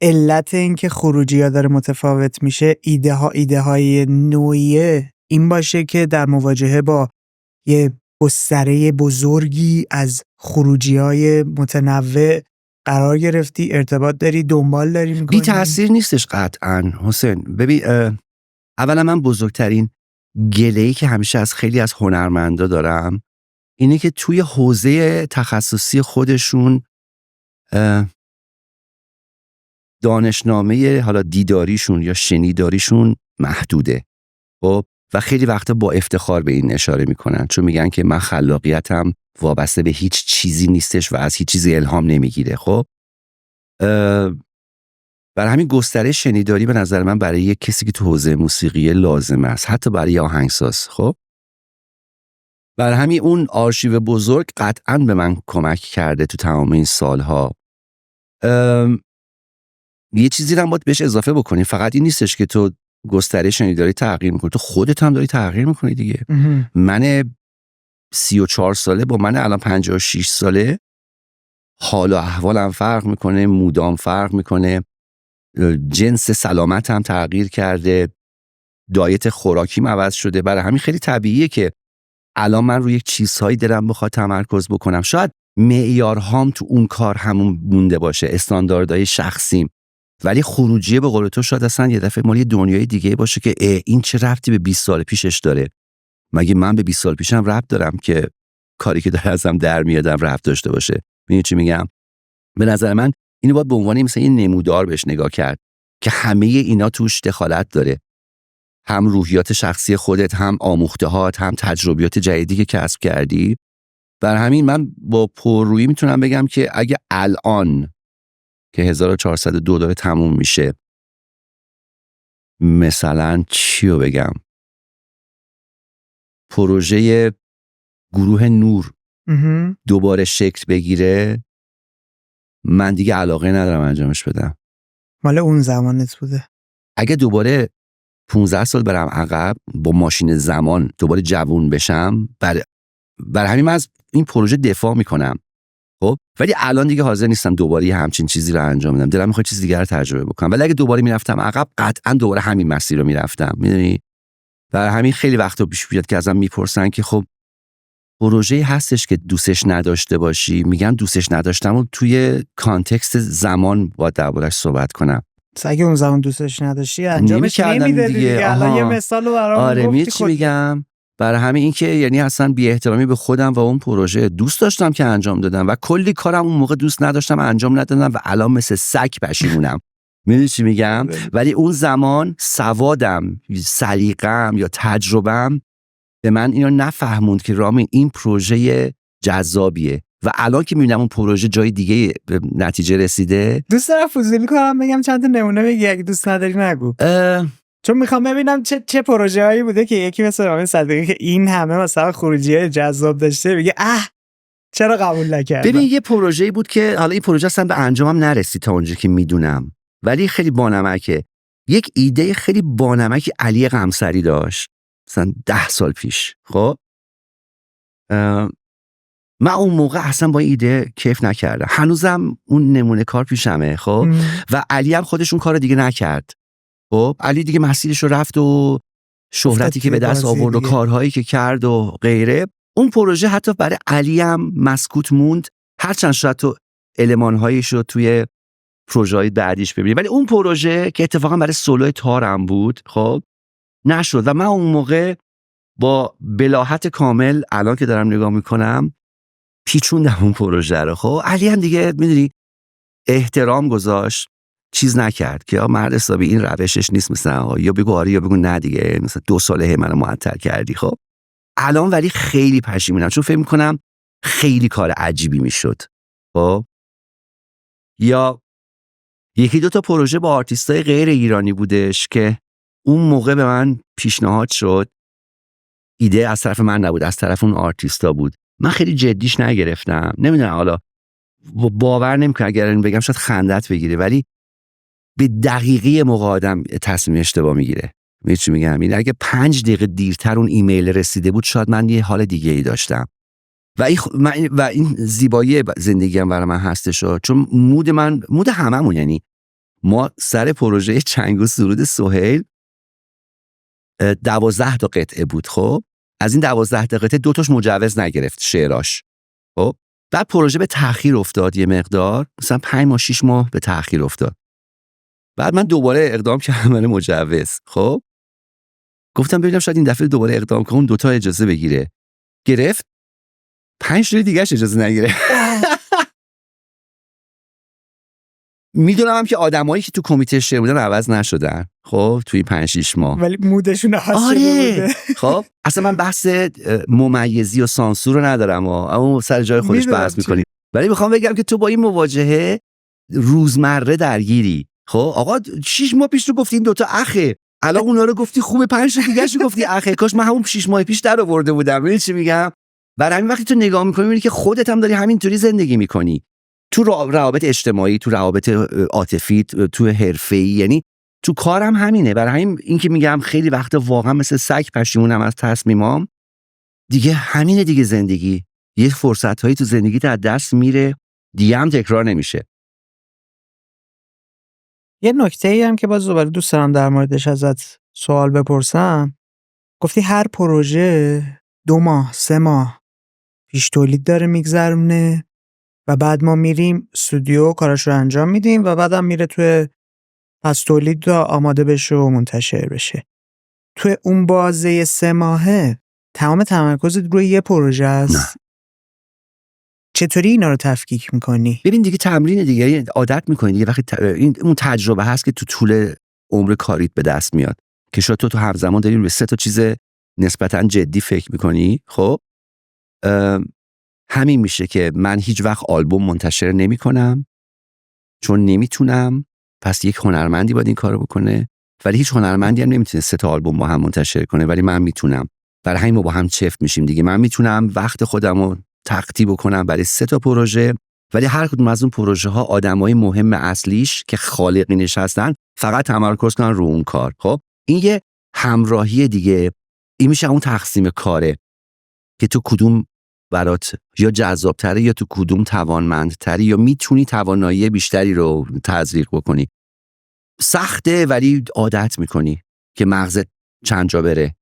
علت این که خروجی ها داره متفاوت میشه ایده های نوعیه این باشه که در مواجهه با یه گستره بزرگی از خروجی های متنوع قرار گرفتی، ارتباط داری، دنبال داری میکنی؟ بی تأثیر نیستش قطعا حسین. ببین اولا من بزرگترین گله‌ای که همیشه از خیلی از هنرمندا دارم اینه که توی حوزه تخصصی خودشون دانشنامه حالا دیداریشون یا شنیداریشون محدوده. خب و خیلی وقتا با افتخار به این اشاره میکنن، چون میگن که من خلاقیتم وابسته به هیچ چیزی نیستش و از هیچ چیزی الهام نمیگیره. خب برای همین گسترش شنیداری به نظر من برای یک کسی که تو حوزه موسیقی لازم است، حتی برای آهنگساز. خب برای همین اون آرشیو بزرگ قطعاً به من کمک کرده تو تمام این سالها. یه چیزی هم باید بهش اضافه بکنی، فقط این نیستش که تو گسترش شنیداری تغییر میکنی، تو خودت هم داری تغییر میکنی دیگه. من 34 ساله با من الان 56 ساله حال و احوالم فرق میکنه، مودام فرق میکنه، جنس سلامتم تغییر کرده، دایت خوراکیم عوض شده. برای همین خیلی طبیعیه که الان من روی یک چیزهایی دلم بخواد تمرکز بکنم. شاید معیارهام تو اون کار همون مونده باشه، استانداردهای شخصیم، ولی خروجی به قول تو شاید اصلا یه دفعه مالی دنیای دیگه باشه که این چه ربطی به 20 سال پیشش داره؟ مگه من به 20 سال پیشم ربط دارم که کاری که داره ازم در میادم ربط داشته باشه؟ میدونی چی میگم؟ به نظر من اینو باید به عنوان مثلا یه نمودار بهش نگاه کرد که همه اینا توش دخالت داره، هم روحیات شخصی خودت، هم آموخته‌هات، هم تجربیات جدیدی که کسب کردی. بر همین من با پررویی میتونم بگم که اگه الان که 1402 داره تموم میشه، مثلا چی رو بگم، پروژه گروه نور دوباره شکل بگیره، من دیگه علاقه ندارم انجامش بدم. مال اون زمانت بوده. اگه دوباره 15 سال برم عقب با ماشین زمان دوباره جوون بشم، برای همین من از این پروژه دفاع میکنم. خب ولی الان دیگه حاضر نیستم دوباره همچین چیزی رو انجام بدم، دلم میخواد چیز دیگه رو تجربه بکنم. ولی اگه دوباره میرفتم عقب قطعا دوباره همین مسیر رو میرفتم، میدونی. برای همین خیلی وقتا پیش میاد که ازم میپرسن که خب پروژه‌ای هستش که دوستش نداشته باشی؟ میگن دوستش نداشتم و توی کانتکست زمان باید دربارش صحبت کنم. اگه اون زمان دوستش نداشتی انجامش نمیدادی دیگه. الان یه مثال رو برام گفتی. چی میگم؟ برای همین این که یعنی اصلا بی احترامی به خودم و اون پروژه، دوست داشتم که انجام دادم و کلی کارم اون موقع دوست نداشتم انجام ندادم و الان مثل سگ پشیمونم. میدونی چی میگم؟ ولی اون زمان سوادم، سلیقه‌ام یا تجربه‌ام به من اینو نفهموند که رامین این پروژه جذابیه و الان که میبینم اون پروژه جای دیگه به نتیجه رسیده. دوست دارم فضولی کنم بگم چند تا نمونه بگی، اگه دوست نداری نگو. چون میخوام ببینم چه پروژه هایی بوده که یکی مثل رامین صدیقی که این همه مثلا خروجی جذاب داشته بگه چرا قبول نکردم. ببین یه پروژه‌ای بود که حالا این پروژه اصلا به انجامم نرسید تا اونجایی که میدونم، ولی خیلی بانمکه. یک ایده خیلی بانمکی علی قمصری داشت مثلا 10 سال پیش. خب من اون موقع اصلا با ایده کیف نکردم، هنوزم اون نمونه کار پیشمه. خب و علی هم خودش اون کار دیگه نکرد. خب علی دیگه مسیرش رو رفت و شهرتی که به دست آورد و کارهایی که کرد و غیره. اون پروژه حتی برای علی هم مسکوت موند، هرچند شاید تو المانهایش رو توی پروژه‌های بعدیش ببینی، ولی اون پروژه که اتفاقا برای سولو تارم بود خب نشد. و من اون موقع با بلاهت کامل الان که دارم نگاه میکنم پیچوندم اون پروژه رو. خب علی هم دیگه میدونی احترام گذاشت، چیز نکرد که مرد حسابی این روشش نیست، مثلا یا بگو آره یا بگو نه دیگه، مثلا 2 ساله منو معطل کردی. خب الان ولی خیلی پشیمونم چون فکر میکنم خیلی کار عجیبی میشد. خب یا یکی 2 تا پروژه با آرتیستای غیر ایرانی بودش که اون موقع به من پیشنهاد شد، ایده از طرف من نبود، از طرف اون آرتیستا بود. من خیلی جدیش نگرفتم، نمیدونم حالا باور نمیکنه اگر این بگم شاید خندت بگیره، ولی به دقیقه موقع آدم تصمیم اشتباه میگیره. میگه چی میگم؟ این اگه 5 دقیقه دیرتر اون ایمیل رسیده بود شاید من یه حال دیگه ای داشتم. و این زیبایی زندگیم برای من هستش، چون مود هممون، یعنی ما سر پروژه چنگ و سرود سهیل 12 تا قطعه بود. خب از این 12 تا قطعه 2 تاش مجوز نگرفت شعراش. خب بعد پروژه به تأخیر افتاد، یه مقدار مثلا 5 ماه 6 ماه به تأخیر افتاد. بعد من دوباره اقدام کردم برای مجوز. خب گفتم ببینم شاید این دفعه دوباره اقدام کنم 2 تا اجازه بگیره. گرفت. 5 تا دیگه اجازه نگیره. میدونم هم که آدمایی که تو کمیته شعر بودن عوض نشدن. خب توی 5-6 ماه ولی مودشون عوض شده بوده. خب اصلا من بحث ممیزی و سانسور رو ندارم، اما سر جای خودش بحث میکنیم. ولی میخوام بگم که تو با این مواجهه روزمره درگیری. خب آقا 6 ماه پیش رو گفتی این 2 تا اخه، الان اونا رو گفتی خوبه، 5 تا دیگه شو گفتی اخه، کاش من همون 6 ماه پیش در آورده بودم. ببین چی میگم؟ برای همین وقتی تو نگاه میکنی میبینی که خودت هم داری همینطوری زندگی میکنی، تو روابط اجتماعی، تو روابط عاطفی، تو حرفه‌ای، یعنی تو کارم همینه. برای همین این که میگم خیلی وقت واقعا مثل سگ پشیمونم از تصمیمام. دیگه همینه دیگه، زندگی یه فرصت‌هایی تو زندگی از دست میره، دیگه هم تکرار نمیشه. یه نکته‌ای هم که باز دوباره دوست دارم در موردش ازت سوال بپرسم. گفتی هر پروژه 2 ماه 3 ماه پیش تولید داره میگذرونه و بعد ما میریم استودیو کاراشو انجام میدیم و بعدم میره توی پس تولید تا آماده بشه و منتشر بشه. توی اون بازه 3 ماهه تمام تمرکزت روی یه پروژه است. چطوری اینا رو تفکیک میکنی؟ ببین دیگه تمرین دیگه، عادت میکنی دیگه. وقتی اون تجربه هست که تو طول عمر کاریت به دست میاد که شاید تو همزمان داری به 3 تا چیز نسبتاً جدی فکر میکنی. خب همین میشه که من هیچ وقت آلبوم منتشر نمیکنم چون نمیتونم. پس یک هنرمندی باید این کارو بکنه، ولی هیچ هنرمندی هم نمیتونه 3 تا آلبوم با هم منتشر کنه، ولی من میتونم. برای همین ما با هم چفت میشیم دیگه. من میتونم وقت خودمو تقطیع بکنم برای 3 تا پروژه، ولی هر کدوم از اون پروژه ها آدمای مهم اصلیش که خالقینش هستن فقط تمرکز کنن رو اون کار. خب این یه همراهی دیگه. این میشه اون تقسیم کاره که تو کدوم برات یا جذاب‌تره یا تو کدوم توانمندتری یا میتونی توانایی بیشتری رو تزریق بکنی. سخته ولی عادت میکنی که مغزت چند جا بره.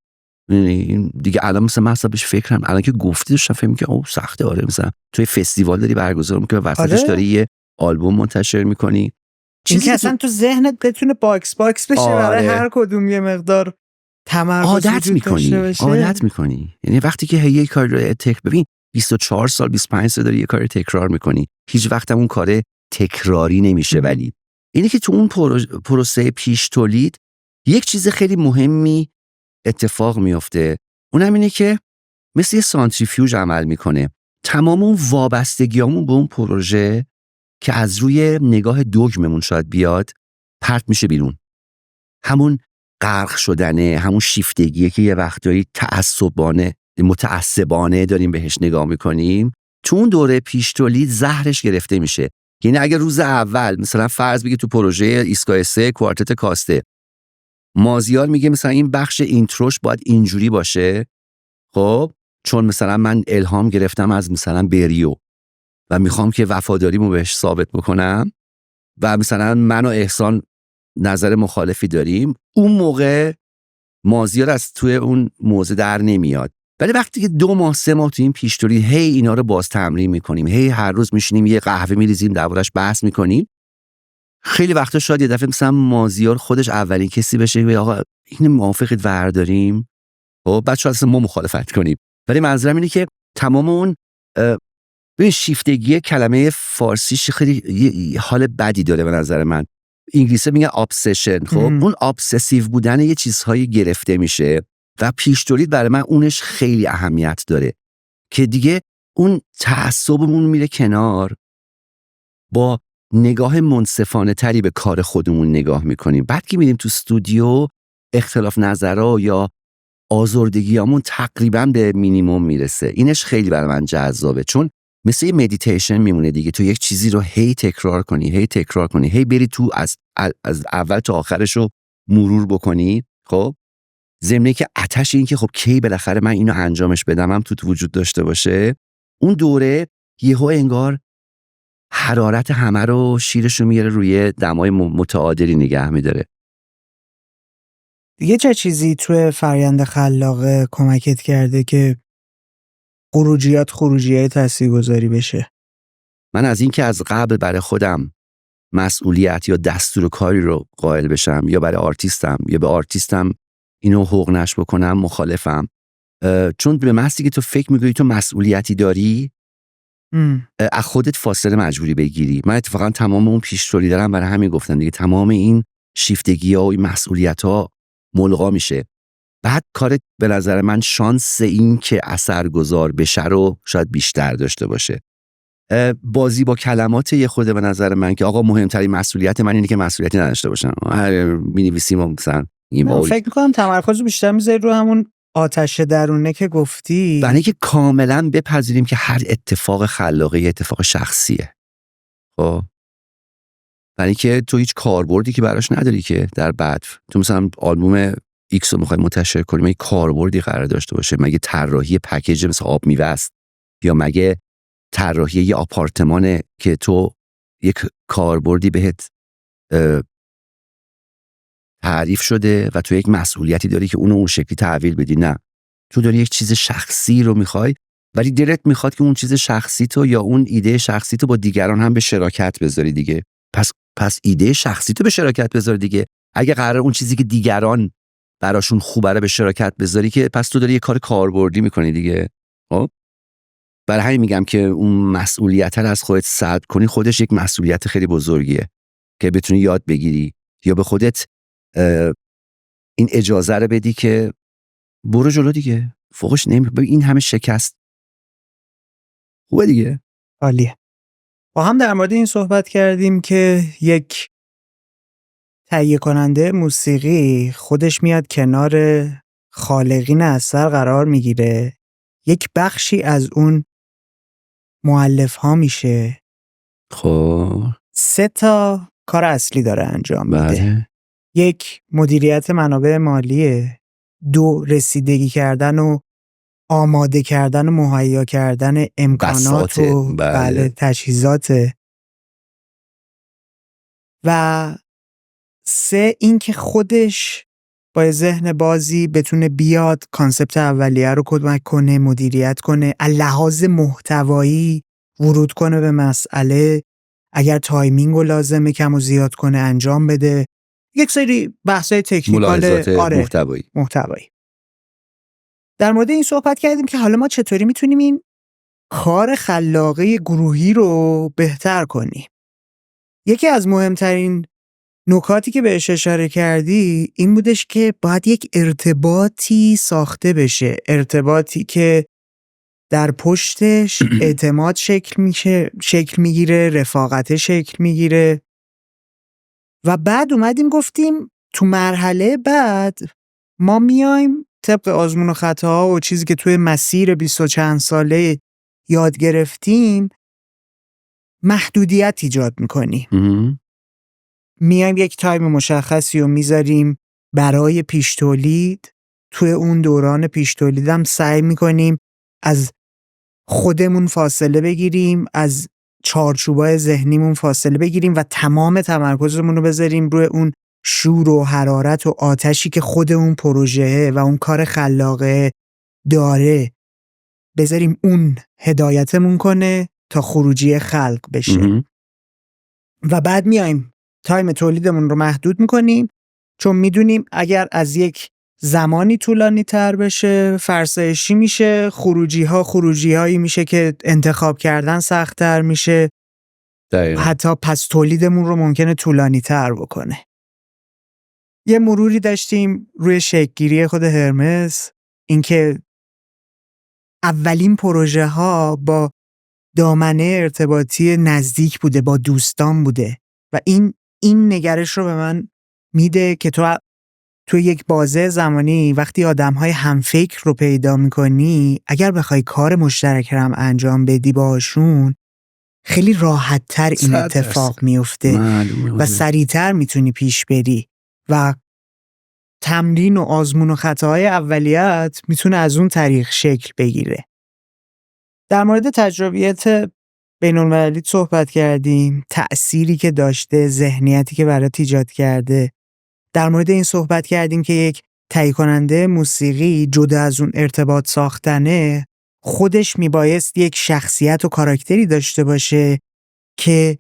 این دیگه الان مثلا من بهش فکرم، الان که گفتی داشتم فکر می‌کردم اوه سخته. آره مثلا توی فستیوال داری برگزار می‌کنی، وسطش داری یه آلبوم منتشر می‌کنی. این که اصلا تو ذهنت بتونه باکس بشه برای هر کدوم یه مقدار تمرکز عادت می‌کنی. یعنی وقتی که یه کار رو ببین 24 سال 25 سال داری یه کار تکرار می‌کنی، هیچ وقت اون کار تکراری نمیشه. ولی اینه که تو اون پروسه پیش تولید یک چیز خیلی مهمی اتفاق میفته، اونم اینه که مثل یه سانتریفیوژ عمل میکنه. تمام اون وابستگیامون به اون پروژه که از روی نگاه دوگممون شاید بیاد پرت میشه بیرون. همون غرق شدنه، همون شیفتگیه که یه وقتایی متعصبانه داریم بهش نگاه میکنیم، تو اون دوره پیش تولید زهرش گرفته میشه. یعنی اگه روز اول مثلا فرض بگی تو پروژه ایستگاه 3 کوارتت کاسته، مازیار میگه مثلا این بخش اینتروش باید اینجوری باشه، خب چون مثلا من الهام گرفتم از مثلا بریو و میخوام که وفاداریمو بهش ثابت بکنم و مثلا من و احسان نظر مخالفی داریم، اون موقع مازیار از توی اون موضع در نمیاد. ولی وقتی که 2 ماه 3 ماه تو این پیش تولید هی اینا رو باز تمرین میکنیم، هی هر روز میشینیم یه قهوه میریزیم دربارش بحث میکنیم، خیلی وقتا شاید یه دفعه مثلا مازیار خودش اولین کسی بشه که آقا این موافقت ورداریم، خب بعد شاید اصلا ما مخالفت کنیم. ولی منظورم اینه که تمام اون ببین شیفتگی کلمه فارسیش خیلی حال بدی داره به نظر من. انگلیسی میگه ابسشن. خب اون ابسسیو بودن یه چیزهایی گرفته میشه و پیش تولید برای من اونش خیلی اهمیت داره که دیگه اون تعصبمون میره کنار، با نگاه منصفانه تری به کار خودمون نگاه میکنیم. بعد که میریم تو استودیو اختلاف نظرها یا آزردگیامون تقریبا به مینیمم میرسه. اینش خیلی برای من جذابه، چون مثل یه مدیتیشن میمونه دیگه. تو یک چیزی رو هی تکرار کنی، هی بری تو از اول تا آخرش رو مرور بکنی. خب ضمن که آتش این که خب کی بالاخره من اینو انجامش بدم هم تو وجود داشته باشه، اون دوره یهو انگار حرارت همه رو، شیرش رو میاره روی دمای متعادلی نگه میداره. دیگه چه چیزی توی فرآیند خلاقه کمکت کرده که خروجیای تاثیرگذاری بشه؟ من از این که از قبل برای خودم مسئولیت یا دستور کاری رو قائل بشم، یا برای آرتیستم یا به آرتیستم اینو حقوق نشر بکنم، مخالفم. چون به محضی که تو فکر میکنی تو مسئولیتی داری، از خودت فاصله مجبوری بگیری. من اتفاقا تمام اون پیشروی دارم، برای همین گفتم دیگه تمام این شیفتگی ها و این مسئولیت ها ملغا میشه. بعد کارت به نظر من شانس این که اثرگذار بشه رو شاید بیشتر داشته باشه. بازی با کلمات یه خورده به نظر من که آقا مهمترین مسئولیت من اینه که مسئولیتی نداشته باشم. می‌نویسیم و مثلا فکر می‌کنم تمرکز بیشتر می‌ذاری رو همون آتش درونه که گفتی، برای اینکه کاملا بپذیریم که هر اتفاق خلاقه یه اتفاق شخصیه. خب برای اینکه تو هیچ کاربردی که براش نداری که در بعد تو مثلا آلبوم ایکس رو می‌خوای منتشر کنی، مگه کاربردی قرار داشته باشه؟ مگه طراحی پکیج مثل آب میوه است؟ یا مگه طراحی یه آپارتمانه که تو یک کاربردی بهت تعریف شده و تو یک مسئولیتی داری که اون شکلی تحویل بدی؟ نه، تو داری یک چیز شخصی رو میخوای، ولی دلت میخواد که اون چیز شخصی تو یا اون ایده شخصی تو با دیگران هم به شراکت بذاری دیگه. پس ایده شخصی تو به شراکت بذاری دیگه. اگه قرار اون چیزی که دیگران براشون خوبه رو به شراکت بذاری، که پس تو داری یه کار کاربردی میکنی دیگه. خب برای همین میگم که اون مسئولیت رو از خودت سلب کنی، خودش یک مسئولیت خیلی بزرگیه که بتونی یاد بگیری یا به خودت این اجازه رو بدی که برو جلو دیگه، فوقش این همه شکست خوبه دیگه. عالیه. با هم در مورد این صحبت کردیم که یک تهیه کننده موسیقی خودش میاد کنار خالقین اثر قرار میگیره، یک بخشی از اون مؤلف ها میشه. خب 3 کار اصلی داره انجام میده. بله. 1 مدیریت منابع مالیه، 2 رسیدگی کردن و آماده کردن و مهیا کردن امکانات و بله تجهیزات، و 3 این که خودش با ذهن بازی بتونه بیاد کانسپت اولیه رو کمک کنه، مدیریت کنه، از لحاظ محتوایی ورود کنه به مسئله، اگر تایمینگ رو لازمه کم و زیاد کنه انجام بده، یک سری بحثای تکنیکال محتوایی. در مورد این صحبت کردیم که حالا ما چطوری میتونیم این کار خلاقه گروهی رو بهتر کنیم. یکی از مهمترین نکاتی که بهش اشاره کردی این بودش که باید یک ارتباطی ساخته بشه، ارتباطی که در پشتش اعتماد شکل میگیره، رفاقت شکل میگیره. و بعد اومدیم گفتیم تو مرحله بعد ما میایم طبق آزمون و خطاها و چیزی که توی مسیر 20 و چند ساله یاد گرفتیم محدودیت ایجاد میکنیم. میایم یک تایم مشخصی رو میذاریم برای پیش تولید. توی اون دوران پیش تولیدم سعی میکنیم از خودمون فاصله بگیریم، از چارچوبای ذهنیمون فاصله بگیریم و تمام تمرکزمون رو بذاریم روی اون شور و حرارت و آتشی که خود اون پروژه و اون کار خلاقه داره، بذاریم اون هدایتمون کنه تا خروجی خلق بشه. و بعد میایم تایم تولیدمون رو محدود میکنیم، چون میدونیم اگر از یک زمانی طولانی تر بشه فرسایشی میشه، خروجی هایی میشه که انتخاب کردن سخت تر میشه. دقیقا. حتی پس تولیدمون رو ممکنه طولانی تر بکنه. یه مروری داشتیم روی شکل‌گیری خود هرمس، اینکه اولین پروژه ها با دامنه ارتباطی نزدیک بوده، با دوستان بوده و این نگرش رو به من میده که تو تو یک بازه زمانی وقتی آدم‌های همفکر رو پیدا می‌کنی، اگر بخوای کار مشترک رو هم انجام بدی باشون، خیلی راحت‌تر این 100%. اتفاق میفته معلومه و سریع‌تر میتونی پیش بری و تمرین و آزمون و خطاهای اولیت میتونه از اون طریق شکل بگیره. در مورد تجربیات بین‌المللی صحبت کردیم، تأثیری که داشته، ذهنیتی که برات ایجاد کرده. در مورد این صحبت کردیم که یک تهیه کننده موسیقی جدا از اون ارتباط ساختنه، خودش میبایست یک شخصیت و کاراکتری داشته باشه که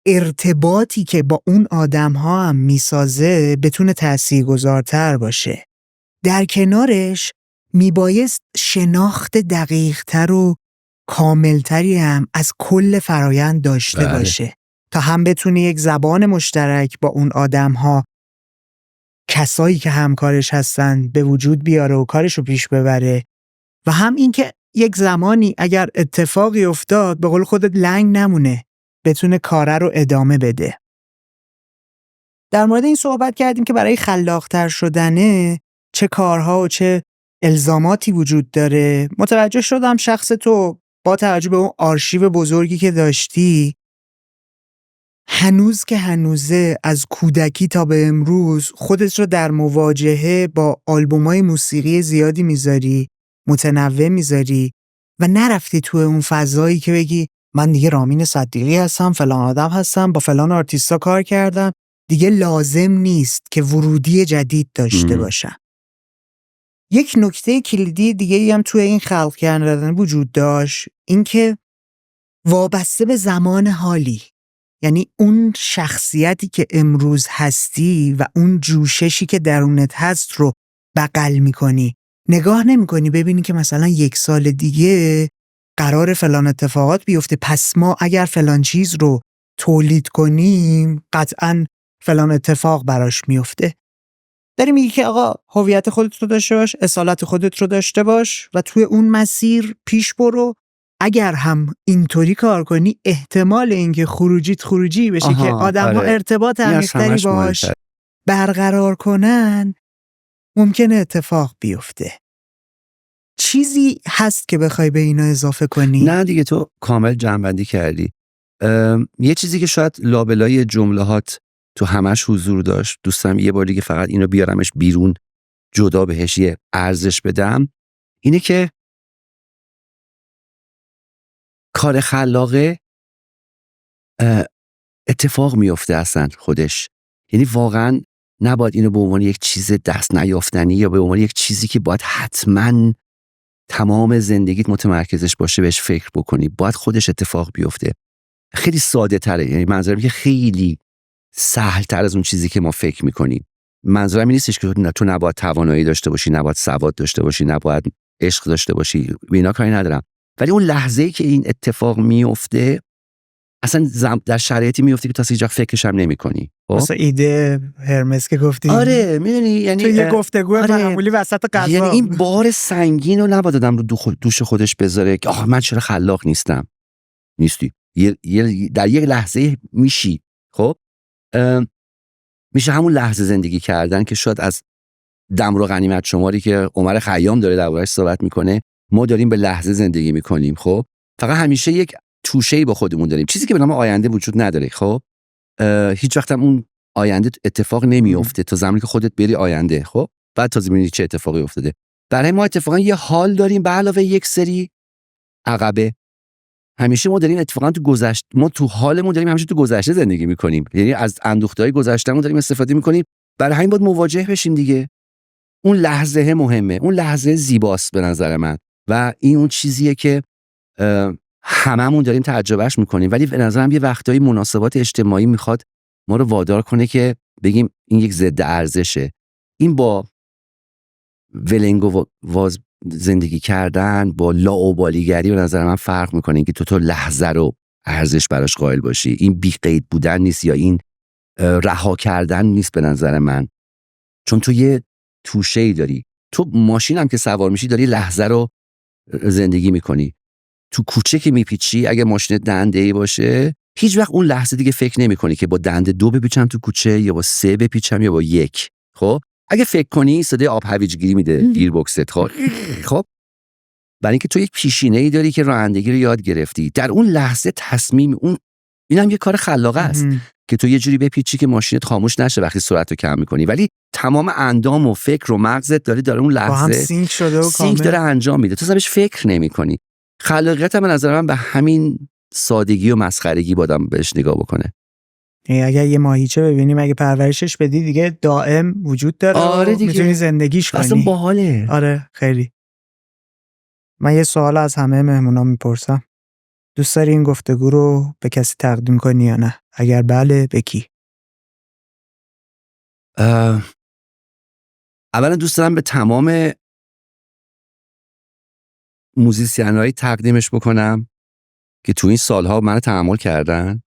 ارتباطی که با اون آدم‌ها هم میسازه بتونه تاثیرگذارتر باشه. در کنارش میبایست شناخت دقیق‌تر و کاملتری هم از کل فرایند داشته باشه تا هم بتونه یک زبان مشترک با اون آدم‌ها، کسایی که همکارش هستن، به وجود بیاره و کارشو پیش ببره و هم این که یک زمانی اگر اتفاقی افتاد به قول خودت لنگ نمونه، بتونه کاره رو ادامه بده. در مورد این صحبت کردیم که برای خلاق‌تر شدنه چه کارها و چه الزاماتی وجود داره. متوجه شدم شخص تو با توجه به اون آرشیو بزرگی که داشتی هنوز که هنوزه از کودکی تا به امروز خودت رو در مواجهه با آلبومای موسیقی زیادی میذاری، متنوع میذاری و نرفتی تو اون فضایی که بگی من دیگه رامین صدیقی هستم، فلان آدم هستم، با فلان آرتیستا کار کردم، دیگه لازم نیست که ورودی جدید داشته باشم. یک نکته کلیدی دیگه هم توی این خلق کردن وجود داشت، این که وابسته به زمان حالی، یعنی اون شخصیتی که امروز هستی و اون جوششی که درونت هست رو بغل میکنی. نگاه نمیکنی ببینی که مثلا 1 سال دیگه قرار فلان اتفاقات بیفته، پس ما اگر فلان چیز رو تولید کنیم قطعاً فلان اتفاق براش میفته. داری میگی که آقا هویت خودت رو داشته باش، اصالت خودت رو داشته باش و توی اون مسیر پیش برو. اگر هم اینطوری کار کنی احتمال اینکه خروجی بشه که آدم‌ها ارتباط عمیق‌تری باش برقرار کنن ممکنه اتفاق بیفته. چیزی هست که بخوای به اینا اضافه کنی؟ نه دیگه تو کامل جمع‌بندی کردی. یه چیزی که شاید لابلای جملهات تو همش حضور داشت، دوستم یه بار دیگه فقط اینو بیارمش بیرون، جدا بهش یه ارزش بدم، اینه که کار خلاقه اتفاق میفته اصلا خودش. یعنی واقعا نباید اینو به عنوان یک چیز دست نیافتنی یا به عنوان یک چیزی که باید حتما تمام زندگیت متمرکزش باشه بهش فکر بکنی. باید خودش اتفاق بیفته. خیلی ساده تره، یعنی منظورم که خیلی سهل تر از اون چیزی که ما فکر میکنیم. منظورم این نیستش که تو نباید توانایی داشته باشی، نباید سواد داشته باشی، نباید عشق داشته باشی، به اینا کاری ندارم، ولی اون لحظه‌ای که این اتفاق میفته اصلا در شرایطی میفته که تا هیچ وقت فکرش هم نمی‌کنی. مثلا ایده هرمس که گفتی. آره میدونی، یعنی تو یه گفتگو معمولی وسط غذا، یعنی این بار سنگین رو نباید آدم رو دوش خودش بذاره که من چرا خلاق نیستم. نیستی. در یک لحظه میشی. خب میشه همون لحظه زندگی کردن که شاید از دمر و غنیمت شماری که عمر خیام داره دربارش صحبت میکنه، ما داریم به لحظه زندگی میکنیم. خب فقط همیشه یک توشه‌ای با خودمون داریم، چیزی که به نام آینده وجود نداره. خب هیچ وقت هم اون آینده اتفاق نمیفته تا زمانی که خودت بری آینده. خب بعد تازه میبینی چه اتفاقی افتاده. برای ما اتفاقا یه حال داریم به علاوه یک سری عقبه. همیشه ما داریم اتفاقا تو گذشته، ما تو حالمون داریم همیشه تو گذشته زندگی میکنیم، یعنی از اندوخته‌های گذشتهمون داریم استفاده میکنیم. برای همین باید مواجه بشیم دیگه. اون لحظه مهمه، اون لحظه زیباست به نظر من و این اون چیزیه که هممون داریم تجربهش میکنیم، ولی به نظرم یه وقتایی مناسبات اجتماعی میخواد ما رو وادار کنه که بگیم این یک ضد ارزشه. این با ولنگ و واز زندگی کردن، با لاابالیگری به نظر من فرق میکنه. اینکه تو لحظه رو ارزش براش قائل باشی، این بی قید بودن نیست یا این رها کردن نیست به نظر من. چون تو یه توشه‌ای داری، تو ماشین هم که سوار میشی داری لحظه رو زندگی میکنی. تو کوچه که میپیچی اگه ماشین دنده‌ای باشه هیچ وقت اون لحظه دیگه فکر نمی‌کنی که با دنده 2 بپیچم تو کوچه یا با 3 بپیچم یا با 1. خب اگه فکر کنی صدای آب هویجگیری میده گیربکست. خب برای اینکه تو یک پیشینه‌ای داری که رانندگی رو یاد گرفتی، در اون لحظه تصمیم اینم یه کار خلاقه است که تو یه جوری بپیچی که ماشینت خاموش نشه وقتی سرعت رو کم میکنی، ولی تمام اندام و فکر و مغزت داره اون لحظه با هم سینک شده و سینک داره انجام میده، تو بهش فکر نمیکنی. خلاقیت به نظر من به همین سادگی و مسخرگی بادم بهش نگاه بکنه. اگر یه ماهیچه ببینیم اگه پرورشش بدی دیگه دائم وجود داره. آره دیگه، میتونی زندگیش کنی. اصلا باحاله. آره خیلی. من یه سوال از همه مهمونام میپرسم. دوست داری این گفتگو رو به کسی تقدیم کنی یا نه؟ اگر بله به کی؟ اولا دوست دارم به تمام موزیسین‌های تقدیمش بکنم که تو این سالها منو تحمل کردن،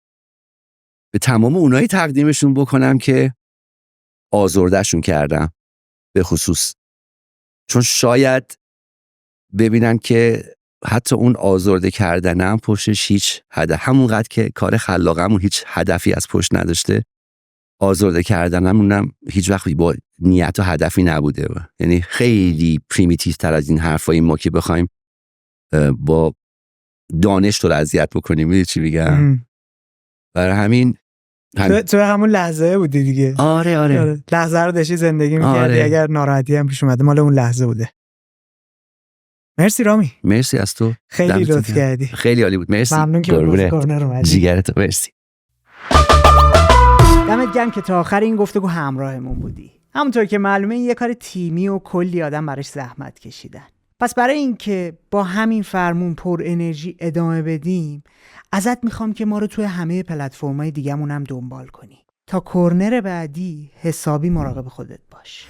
به تمام اونایی تقدیمشون بکنم که آزردهشون کردم به خصوص، چون شاید ببینن که حتی اون آزرده کردنم پشتش هیچ هدف، همونقدر که کار خلاقمون هیچ هدفی از پشت نداشته، آزرده کردنم اونم هیچ وقت با نیت و هدفی نبوده. یعنی خیلی پریمیتیو تر از این حرفای ما که بخوایم با دانش تو رو اذیت بکنیم. میدونی چی میگم؟ برای همین تو همون لحظه بودی دیگه. آره. لحظه رو داشتی زندگی می‌کردی. آره. اگر ناراحتی هم پیش اومده مال اون لحظه بوده. مرسی رامی. مرسی از تو. خیلی لطف کردی. خیلی عالی بود. مرسی. ممنون که به کورنر اومدی. جیگرت. مرسی. دمت گرم که تا آخر این گفتگو همراهمون بودی. همونطور که معلومه این یه کار تیمی و کلی آدم براش زحمت کشیدن. پس برای اینکه با همین فرمون پر انرژی ادامه بدیم، ازت میخوام که ما رو توی همه پلتفرم‌های دیگه‌مون هم دنبال کنی. تا کورنر بعدی حسابی مراقب خودت باش.